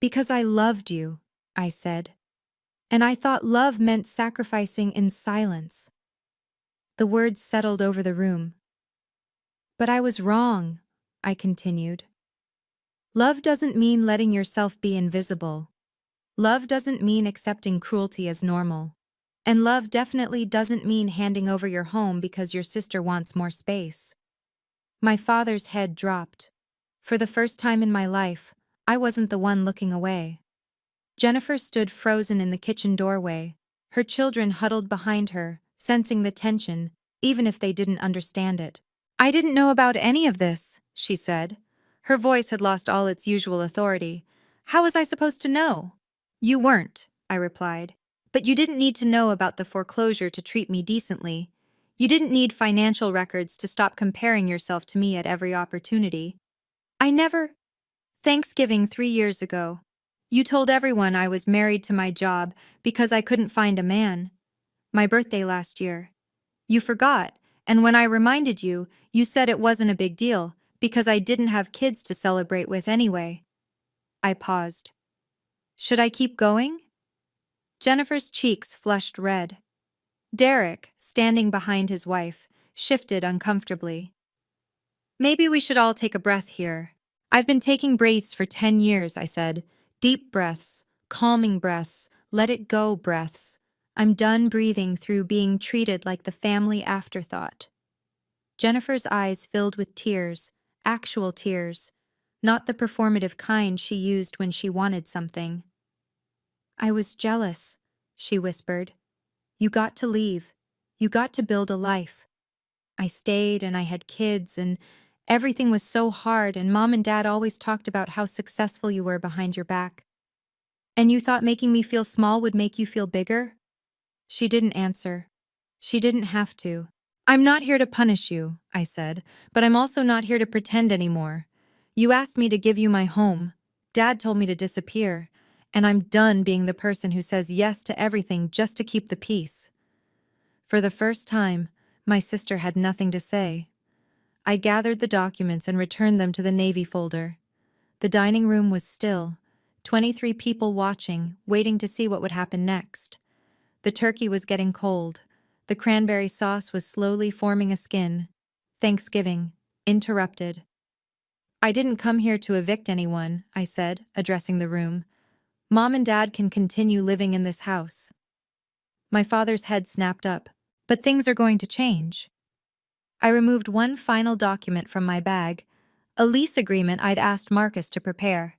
Because I loved you, I said. And I thought love meant sacrificing in silence. The words settled over the room. But I was wrong, I continued. Love doesn't mean letting yourself be invisible. Love doesn't mean accepting cruelty as normal. And love definitely doesn't mean handing over your home because your sister wants more space. My father's head dropped. For the first time in my life, I wasn't the one looking away. Jennifer stood frozen in the kitchen doorway, her children huddled behind her, sensing the tension, even if they didn't understand it. I didn't know about any of this, she said. Her voice had lost all its usual authority. How was I supposed to know? You weren't, I replied. But you didn't need to know about the foreclosure to treat me decently. You didn't need financial records to stop comparing yourself to me at every opportunity. I never. Thanksgiving 3 years ago. You told everyone I was married to my job because I couldn't find a man. My birthday last year. You forgot, and when I reminded you, you said it wasn't a big deal because I didn't have kids to celebrate with anyway. I paused. Should I keep going? Jennifer's cheeks flushed red. Derek, standing behind his wife, shifted uncomfortably. Maybe we should all take a breath here. I've been taking breaths for 10 years, I said. Deep breaths, calming breaths, let it go breaths. I'm done breathing through being treated like the family afterthought. Jennifer's eyes filled with tears, actual tears, not the performative kind she used when she wanted something. I was jealous, she whispered. You got to leave. You got to build a life. I stayed and I had kids and everything was so hard and Mom and Dad always talked about how successful you were behind your back. And you thought making me feel small would make you feel bigger? She didn't answer. She didn't have to. I'm not here to punish you, I said, but I'm also not here to pretend anymore. You asked me to give you my home. Dad told me to disappear, and I'm done being the person who says yes to everything just to keep the peace. For the first time, my sister had nothing to say. I gathered the documents and returned them to the Navy folder. The dining room was still, 23 people watching, waiting to see what would happen next. The turkey was getting cold. The cranberry sauce was slowly forming a skin. Thanksgiving. Interrupted. I didn't come here to evict anyone, I said, addressing the room. Mom and Dad can continue living in this house. My father's head snapped up. But things are going to change. I removed one final document from my bag, a lease agreement I'd asked Marcus to prepare.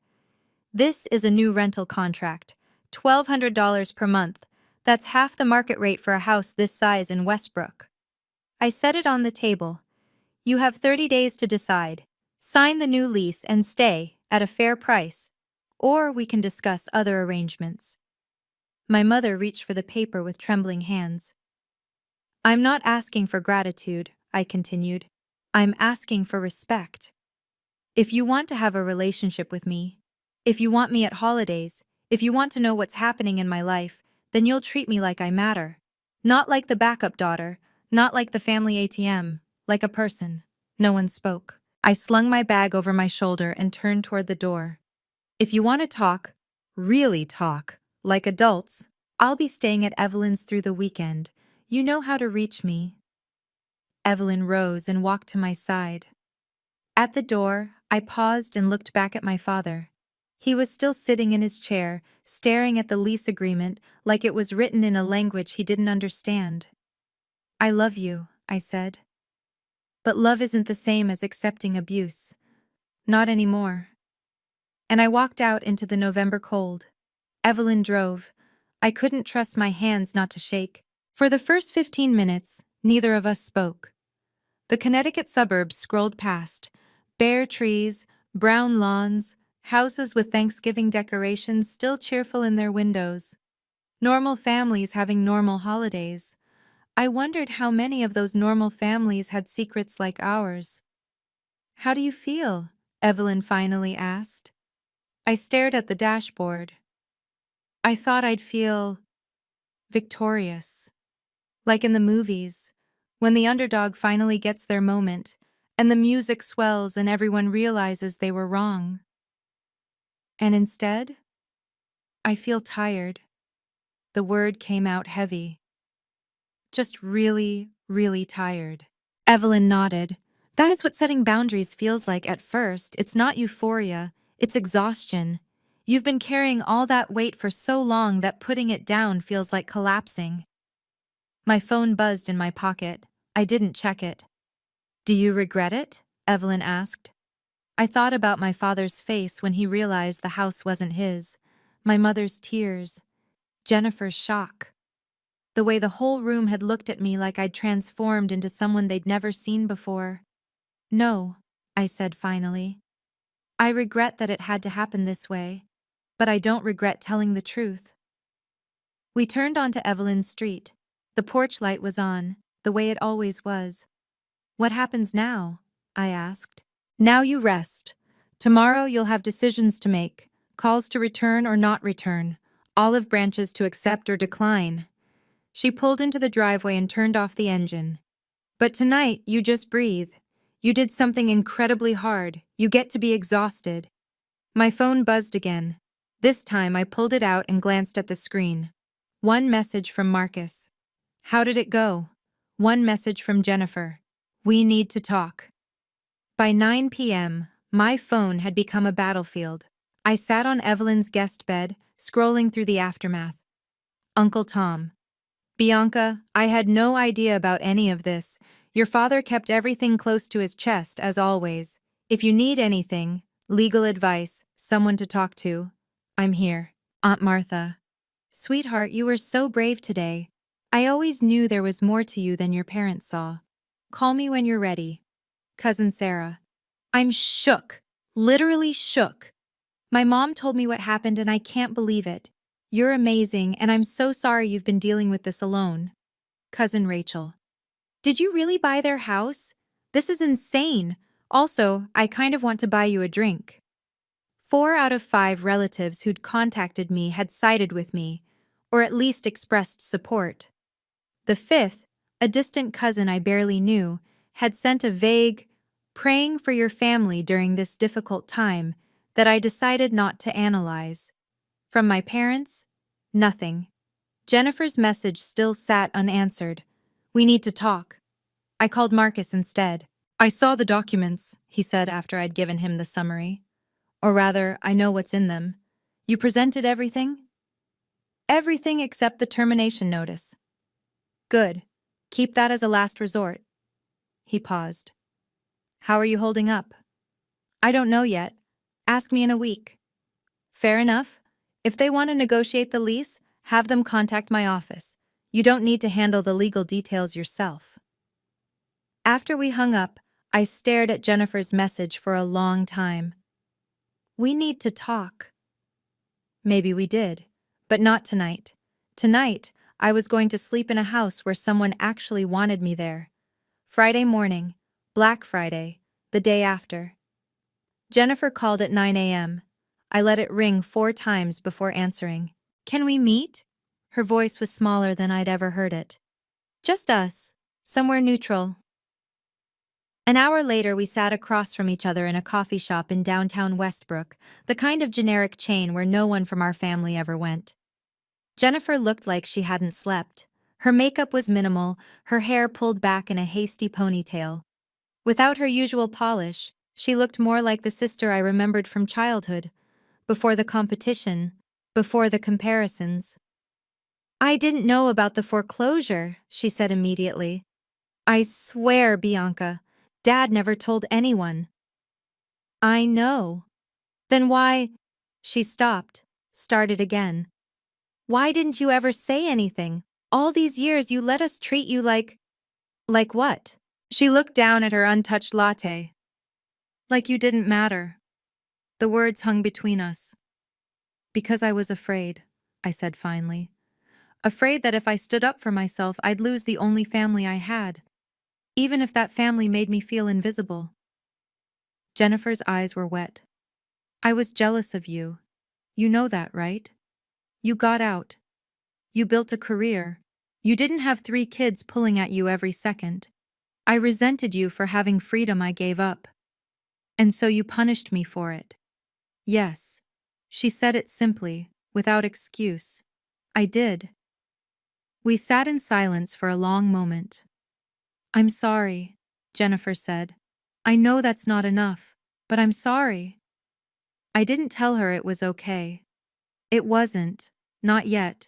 This is a new rental contract, $1,200 per month. That's half the market rate for a house this size in Westbrook. I set it on the table. You have 30 days to decide. Sign the new lease and stay at a fair price, or we can discuss other arrangements. My mother reached for the paper with trembling hands. I'm not asking for gratitude, I continued. I'm asking for respect. If you want to have a relationship with me, if you want me at holidays, if you want to know what's happening in my life, then you'll treat me like I matter. Not like the backup daughter, not like the family ATM, like a person. No one spoke. I slung my bag over my shoulder and turned toward the door. If you want to talk, really talk, like adults, I'll be staying at Evelyn's through the weekend. You know how to reach me. Evelyn rose and walked to my side. At the door, I paused and looked back at my father. He was still sitting in his chair, staring at the lease agreement like it was written in a language he didn't understand. I love you, I said. But love isn't the same as accepting abuse. Not anymore. And I walked out into the November cold. Evelyn drove. I couldn't trust my hands not to shake. For the first 15 minutes, neither of us spoke. The Connecticut suburbs scrolled past, bare trees, brown lawns, houses with Thanksgiving decorations still cheerful in their windows. Normal families having normal holidays. I wondered how many of those normal families had secrets like ours. "How do you feel?" Evelyn finally asked. I stared at the dashboard. I thought I'd feel victorious. Like in the movies, when the underdog finally gets their moment, and the music swells and everyone realizes they were wrong. And instead, I feel tired. The word came out heavy. Just really, really tired. Evelyn nodded. That is what setting boundaries feels like at first. It's not euphoria, it's exhaustion. You've been carrying all that weight for so long that putting it down feels like collapsing. My phone buzzed in my pocket. I didn't check it. "Do you regret it?" Evelyn asked. I thought about my father's face when he realized the house wasn't his, my mother's tears, Jennifer's shock, the way the whole room had looked at me like I'd transformed into someone they'd never seen before. "No," I said finally. "I regret that it had to happen this way, but I don't regret telling the truth." We turned onto Evelyn's street. The porch light was on, the way it always was. "What happens now?" I asked. "Now you rest. Tomorrow you'll have decisions to make, calls to return or not return, olive branches to accept or decline." She pulled into the driveway and turned off the engine. "But tonight, you just breathe. You did something incredibly hard. You get to be exhausted." My phone buzzed again. This time I pulled it out and glanced at the screen. One message from Marcus. "How did it go?" One message from Jennifer. "We need to talk." By 9 p.m., my phone had become a battlefield. I sat on Evelyn's guest bed, scrolling through the aftermath. Uncle Tom. "Bianca, I had no idea about any of this. Your father kept everything close to his chest, as always. If you need anything, legal advice, someone to talk to, I'm here." Aunt Martha. "Sweetheart, you were so brave today. I always knew there was more to you than your parents saw. Call me when you're ready." Cousin Sarah. "I'm shook. Literally shook. My mom told me what happened and I can't believe it. You're amazing and I'm so sorry you've been dealing with this alone." Cousin Rachel. "Did you really buy their house? This is insane. Also, I kind of want to buy you a drink." 4 out of 5 relatives who'd contacted me had sided with me, or at least expressed support. The fifth, a distant cousin I barely knew, had sent a vague, "praying for your family during this difficult time," that I decided not to analyze. From my parents, nothing. Jennifer's message still sat unanswered. "We need to talk." I called Marcus instead. "I saw the documents," he said after I'd given him the summary. "Or rather, I know what's in them. You presented everything?" "Everything except the termination notice." "Good. Keep that as a last resort." He paused. "How are you holding up?" "I don't know yet. Ask me in a week." "Fair enough. If they want to negotiate the lease, have them contact my office. You don't need to handle the legal details yourself." After we hung up, I stared at Jennifer's message for a long time. "We need to talk." Maybe we did, but not tonight. Tonight, I was going to sleep in a house where someone actually wanted me there. Friday morning, Black Friday, the day after. Jennifer called at 9 a.m. I let it ring 4 times before answering. "Can we meet?" Her voice was smaller than I'd ever heard it. "Just us. Somewhere neutral." An hour later, we sat across from each other in a coffee shop in downtown Westbrook, the kind of generic chain where no one from our family ever went. Jennifer looked like she hadn't slept. Her makeup was minimal, her hair pulled back in a hasty ponytail. Without her usual polish, she looked more like the sister I remembered from childhood, before the competition, before the comparisons. "I didn't know about the foreclosure," she said immediately. "I swear, Bianca, Dad never told anyone." "I know." "Then why—" She stopped, started again. "Why didn't you ever say anything? All these years you let us treat you like… Like what? She looked down at her untouched latte. Like you didn't matter. The words hung between us. Because I was afraid, I said finally. Afraid that if I stood up for myself, I'd lose the only family I had. Even if that family made me feel invisible. Jennifer's eyes were wet. I was jealous of you. You know that, right? You got out. You built a career. You didn't have 3 kids pulling at you every second. I resented you for having freedom I gave up. And so you punished me for it. Yes. She said it simply, without excuse. I did. We sat in silence for a long moment. I'm sorry, Jennifer said. I know that's not enough, but I'm sorry. I didn't tell her it was okay. It wasn't, not yet.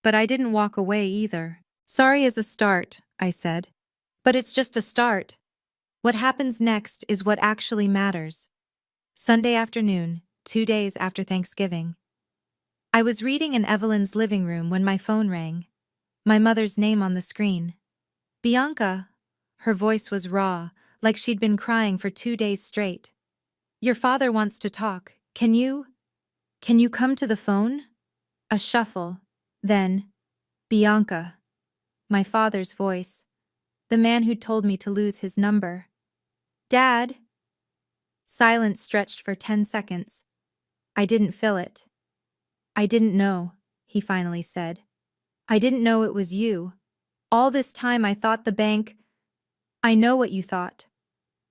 But I didn't walk away either. Sorry is a start, I said. But it's just a start. What happens next is what actually matters. Sunday afternoon, 2 days after Thanksgiving. I was reading in Evelyn's living room when my phone rang. My mother's name on the screen. Bianca. Her voice was raw, like she'd been crying for 2 days straight. Your father wants to talk. Can you come to the phone? A shuffle. Then, Bianca. My father's voice. The man who'd told me to lose his number. Dad. Silence stretched for 10 seconds. I didn't feel it. I didn't know, he finally said. I didn't know it was you. All this time I thought the bank… I know what you thought.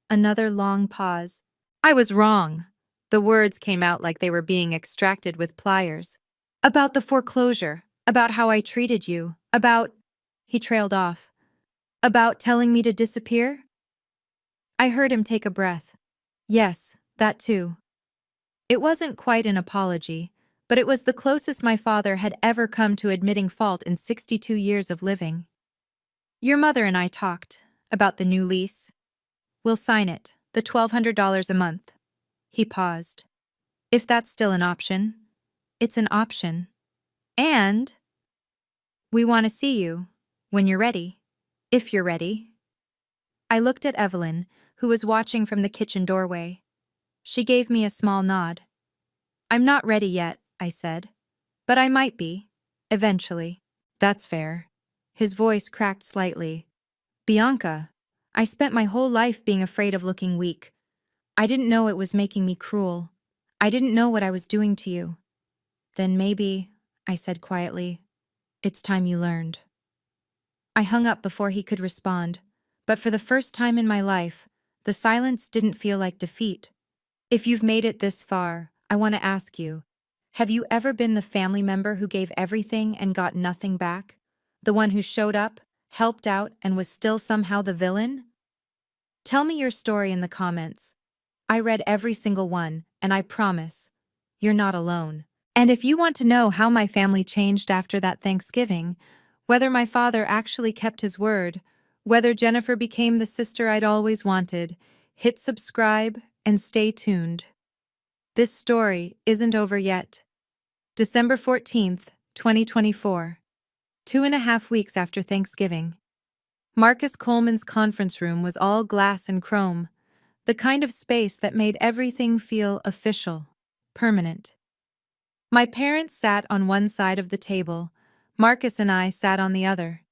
Another long pause. I was wrong. The words came out like they were being extracted with pliers. About the foreclosure, about how I treated you, about… He trailed off. About telling me to disappear? I heard him take a breath. Yes, that too. It wasn't quite an apology, but it was the closest my father had ever come to admitting fault in 62 years of living. Your mother and I talked about the new lease. We'll sign it, the $1,200 a month. He paused. If that's still an option. It's an option. And we want to see you when you're ready. If you're ready. I looked at Evelyn, who was watching from the kitchen doorway. She gave me a small nod. I'm not ready yet, I said. But I might be. Eventually. That's fair. His voice cracked slightly. Bianca, I spent my whole life being afraid of looking weak. I didn't know it was making me cruel. I didn't know what I was doing to you. Then maybe, I said quietly, it's time you learned. I hung up before he could respond, but for the first time in my life, the silence didn't feel like defeat. If you've made it this far, I want to ask you, have you ever been the family member who gave everything and got nothing back? The one who showed up, helped out, and was still somehow the villain? Tell me your story in the comments. I read every single one, and I promise, you're not alone. And if you want to know how my family changed after that Thanksgiving, whether my father actually kept his word, whether Jennifer became the sister I'd always wanted, hit subscribe and stay tuned. This story isn't over yet. December 14th, 2024. 2.5 weeks after Thanksgiving. Marcus Coleman's conference room was all glass and chrome, the kind of space that made everything feel official, permanent. My parents sat on one side of the table. Marcus and I sat on the other.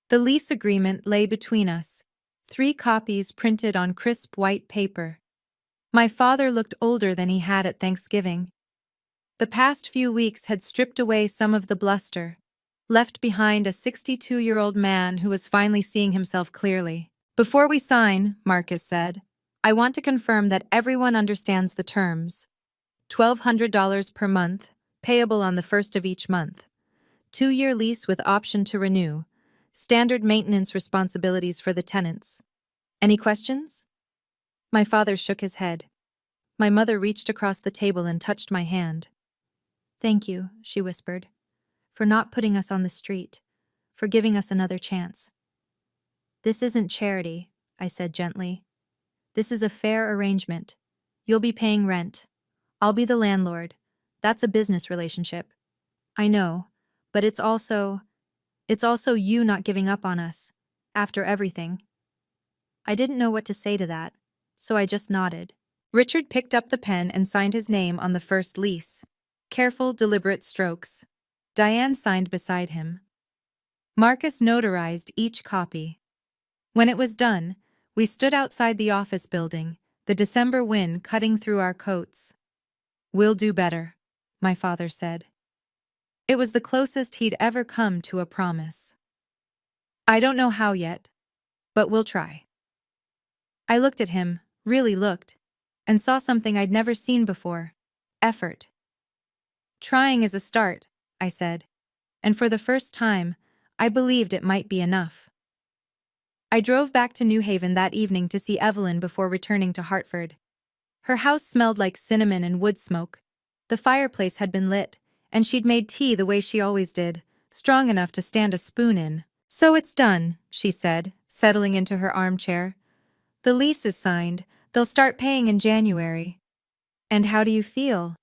The lease agreement lay between us, 3 copies printed on crisp white paper. My father looked older than he had at Thanksgiving. The past few weeks had stripped away some of the bluster, left behind a 62-year-old man who was finally seeing himself clearly. Before we sign, Marcus said, I want to confirm that everyone understands the terms. $1,200 per month, payable on the first of each month. 2-year lease with option to renew. Standard maintenance responsibilities for the tenants. Any questions? My father shook his head. My mother reached across the table and touched my hand. Thank you, she whispered, for not putting us on the street, for giving us another chance. This isn't charity, I said gently. This is a fair arrangement. You'll be paying rent. I'll be the landlord. That's a business relationship. I know, but it's It's also you not giving up on us. After everything. I didn't know what to say to that, so I just nodded. Richard picked up the pen and signed his name on the first lease. Careful, deliberate strokes. Diane signed beside him. Marcus notarized each copy. When it was done, we stood outside the office building, the December wind cutting through our coats. "We'll do better," my father said. It was the closest he'd ever come to a promise. "I don't know how yet, but we'll try." I looked at him, really looked, and saw something I'd never seen before: effort. "Trying is a start," I said, and for the first time, I believed it might be enough. I drove back to New Haven that evening to see Evelyn before returning to Hartford. Her house smelled like cinnamon and wood smoke. The fireplace had been lit, and she'd made tea the way she always did, strong enough to stand a spoon in. "So it's done," she said, settling into her armchair. "The lease is signed. They'll start paying in January." "And how do you feel?"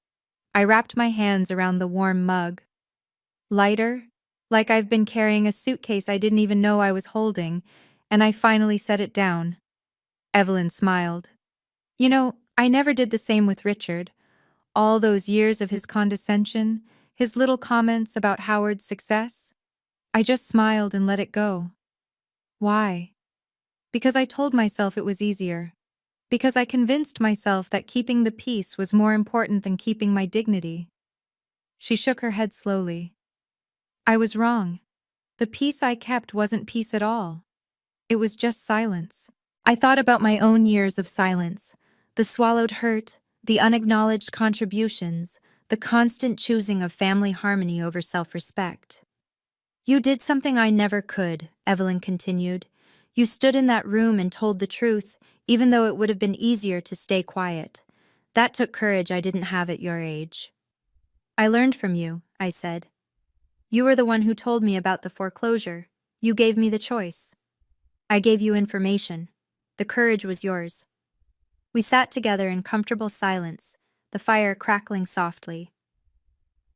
I wrapped my hands around the warm mug. "Lighter, like I've been carrying a suitcase I didn't even know I was holding, and I finally set it down." Evelyn smiled. "You know, I never did the same with Richard. All those years of his condescension, his little comments about Howard's success. I just smiled and let it go." "Why?" "Because I told myself it was easier. Because I convinced myself that keeping the peace was more important than keeping my dignity." She shook her head slowly. "I was wrong. The peace I kept wasn't peace at all. It was just silence." I thought about my own years of silence, the swallowed hurt, the unacknowledged contributions, the constant choosing of family harmony over self-respect. "You did something I never could," Evelyn continued. "You stood in that room and told the truth, even though it would have been easier to stay quiet. That took courage I didn't have at your age." "I learned from you," I said. "You were the one who told me about the foreclosure. You gave me the choice. I gave you information. The courage was yours." We sat together in comfortable silence, the fire crackling softly.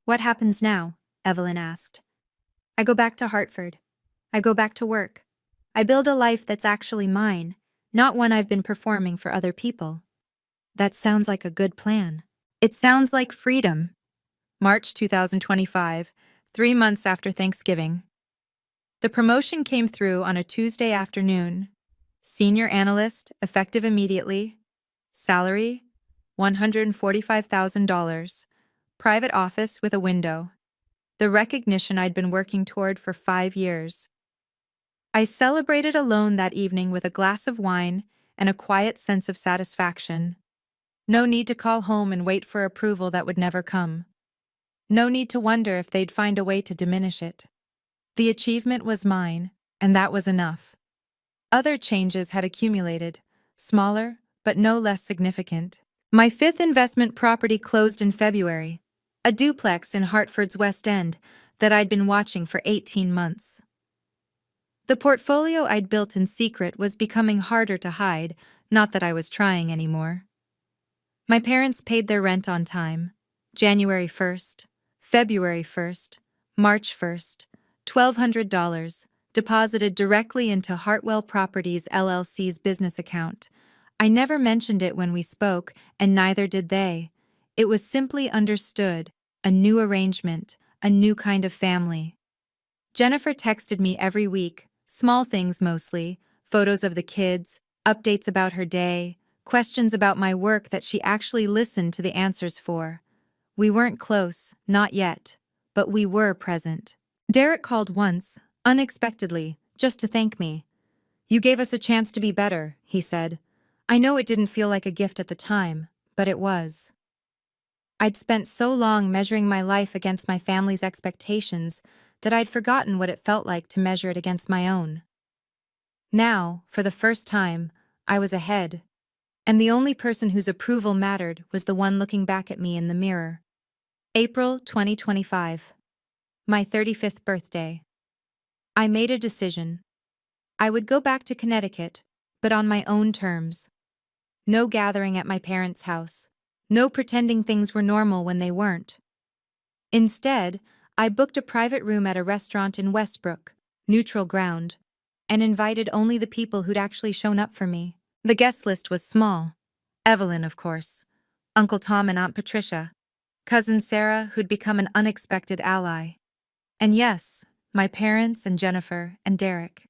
"What happens now?" Evelyn asked. "I go back to Hartford. I go back to work. I build a life that's actually mine, not one I've been performing for other people." "That sounds like a good plan." "It sounds like freedom." March 2025, 3 months after Thanksgiving. The promotion came through on a Tuesday afternoon. Senior analyst, effective immediately. Salary, $145,000. Private office with a window. The recognition I'd been working toward for 5 years. I celebrated alone that evening with a glass of wine and a quiet sense of satisfaction. No need to call home and wait for approval that would never come. No need to wonder if they'd find a way to diminish it. The achievement was mine, and that was enough. Other changes had accumulated, smaller, but no less significant. My 5th investment property closed in February, a duplex in Hartford's West End that I'd been watching for 18 months. The portfolio I'd built in secret was becoming harder to hide, not that I was trying anymore. My parents paid their rent on time, January 1st, February 1st, March 1st, $1,200, deposited directly into Hartwell Properties LLC's business account. I never mentioned it when we spoke, and neither did they. It was simply understood, a new arrangement, a new kind of family. Jennifer texted me every week, small things mostly, photos of the kids, updates about her day, questions about my work that she actually listened to the answers for. We weren't close, not yet, but we were present. Derek called once, unexpectedly, just to thank me. "You gave us a chance to be better," he said. I know it didn't feel like a gift at the time, but it was. I'd spent so long measuring my life against my family's expectations that I'd forgotten what it felt like to measure it against my own. Now, for the first time, I was ahead, and the only person whose approval mattered was the one looking back at me in the mirror. April 2025. My 35th birthday. I made a decision. I would go back to Connecticut, but on my own terms. No gathering at my parents' house. No pretending things were normal when they weren't. Instead, I booked a private room at a restaurant in Westbrook, neutral ground, and invited only the people who'd actually shown up for me. The guest list was small. Evelyn, of course, Uncle Tom and Aunt Patricia, Cousin Sarah, who'd become an unexpected ally. And yes, my parents and Jennifer and Derek.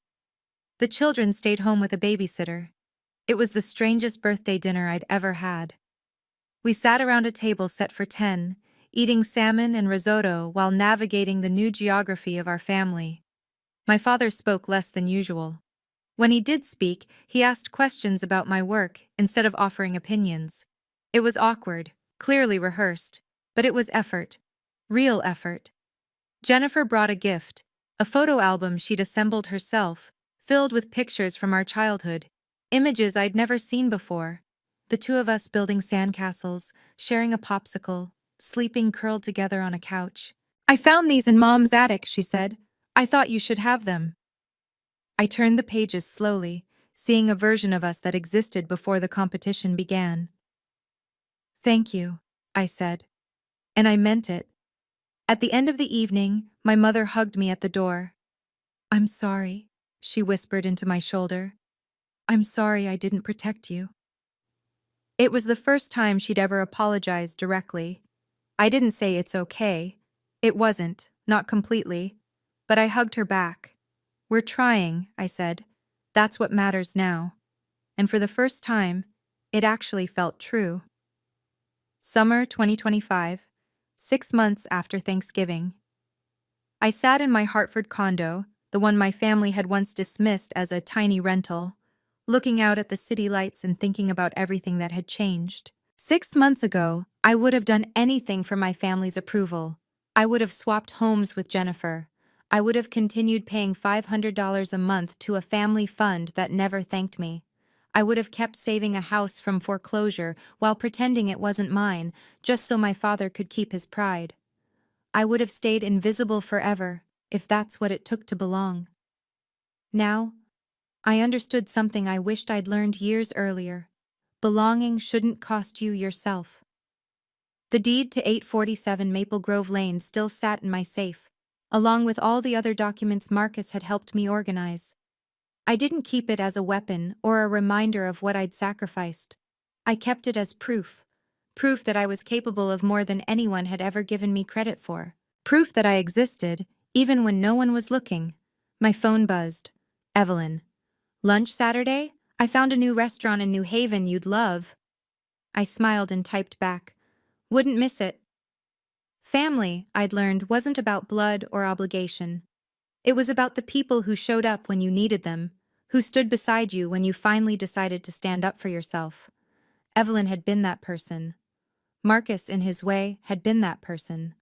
The children stayed home with a babysitter. It was the strangest birthday dinner I'd ever had. We sat around a table set for 10, eating salmon and risotto while navigating the new geography of our family. My father spoke less than usual. When he did speak, he asked questions about my work instead of offering opinions. It was awkward, clearly rehearsed, but it was effort. Real effort. Jennifer brought a gift, a photo album she'd assembled herself, filled with pictures from our childhood, images I'd never seen before. The two of us building sandcastles, sharing a popsicle, sleeping curled together on a couch. "I found these in Mom's attic," she said. "I thought you should have them." I turned the pages slowly, seeing a version of us that existed before the competition began. "Thank you," I said. And I meant it. At the end of the evening, my mother hugged me at the door. "I'm sorry," she whispered into my shoulder. "I'm sorry I didn't protect you." It was the first time she'd ever apologized directly. I didn't say it's okay. It wasn't, not completely. But I hugged her back. "We're trying," I said. "That's what matters now." And for the first time, it actually felt true. Summer 2025, 6 months after Thanksgiving. I sat in my Hartford condo, the one my family had once dismissed as a tiny rental, looking out at the city lights and thinking about everything that had changed. 6 months ago, I would have done anything for my family's approval. I would have swapped homes with Jennifer. I would have continued paying $500 a month to a family fund that never thanked me. I would have kept saving a house from foreclosure while pretending it wasn't mine, just so my father could keep his pride. I would have stayed invisible forever, if that's what it took to belong. Now, I understood something I wished I'd learned years earlier. Belonging shouldn't cost you yourself. The deed to 847 Maple Grove Lane still sat in my safe, along with all the other documents Marcus had helped me organize. I didn't keep it as a weapon or a reminder of what I'd sacrificed. I kept it as proof. Proof that I was capable of more than anyone had ever given me credit for. Proof that I existed, even when no one was looking. My phone buzzed. "Evelyn. Lunch Saturday? I found a new restaurant in New Haven you'd love." I smiled and typed back, "Wouldn't miss it." Family, I'd learned, wasn't about blood or obligation. It was about the people who showed up when you needed them, who stood beside you when you finally decided to stand up for yourself. Evelyn had been that person. Marcus, in his way, had been that person.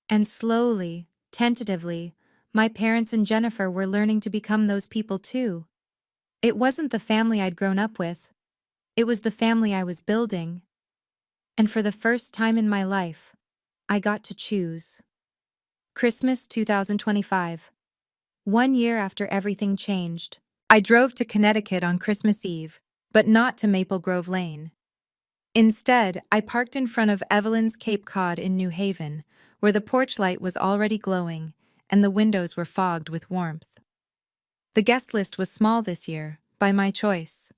And slowly, tentatively, my parents and Jennifer were learning to become those people too. It wasn't the family I'd grown up with. It was the family I was building. And for the first time in my life, I got to choose. Christmas 2025. 1 year after everything changed. I drove to Connecticut on Christmas Eve, but not to Maple Grove Lane. Instead, I parked in front of Evelyn's Cape Cod in New Haven, where the porch light was already glowing and the windows were fogged with warmth. The guest list was small this year, by my choice.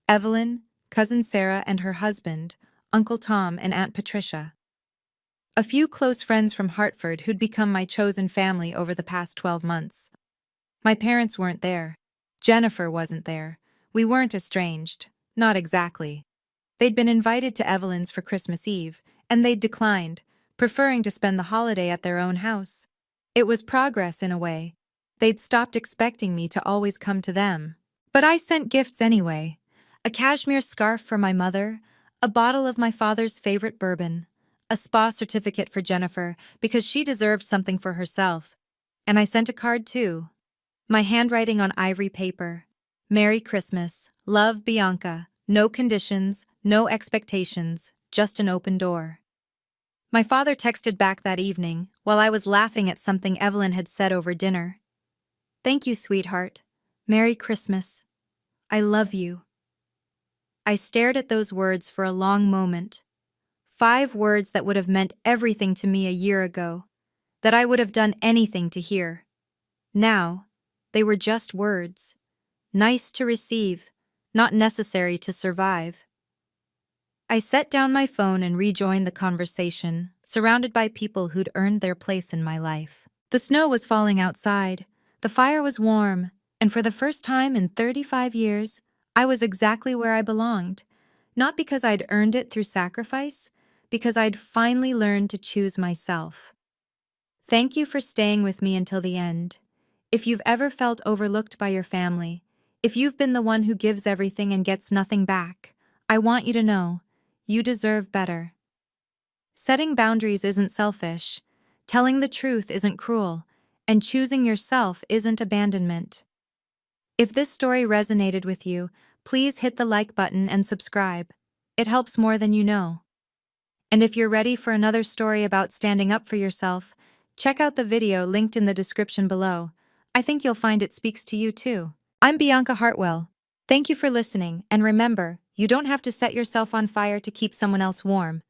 Evelyn, Cousin Sarah and her husband, Uncle Tom and Aunt Patricia. A few close friends from Hartford who'd become my chosen family over the past 12 months. My parents weren't there. Jennifer wasn't there. We weren't estranged. Not exactly. They'd been invited to Evelyn's for Christmas Eve, and they'd declined, preferring to spend the holiday at their own house. It was progress in a way. They'd stopped expecting me to always come to them. But I sent gifts anyway. A cashmere scarf for my mother, a bottle of my father's favorite bourbon, a spa certificate for Jennifer because she deserved something for herself. And I sent a card too. My handwriting on ivory paper. "Merry Christmas. Love, Bianca. No conditions, no expectations, just an open door." My father texted back that evening while I was laughing at something Evelyn had said over dinner. "Thank you, sweetheart. Merry Christmas. I love you." I stared at those words for a long moment. 5 words that would have meant everything to me a year ago, that I would have done anything to hear. Now, They were just words. Nice to receive, not necessary to survive. I set down my phone and rejoined the conversation, surrounded by people who'd earned their place in my life. The snow was falling outside, the fire was warm, and for the first time in 35 years, I was exactly where I belonged. Not because I'd earned it through sacrifice, because I'd finally learned to choose myself. Thank you for staying with me until the end. If you've ever felt overlooked by your family, if you've been the one who gives everything and gets nothing back, I want you to know, you deserve better. Setting boundaries isn't selfish, telling the truth isn't cruel, and choosing yourself isn't abandonment. If this story resonated with you, please hit the like button and subscribe. It helps more than you know. And if you're ready for another story about standing up for yourself, check out the video linked in the description below. I think you'll find it speaks to you too. I'm Bianca Hartwell. Thank you for listening, and remember, you don't have to set yourself on fire to keep someone else warm.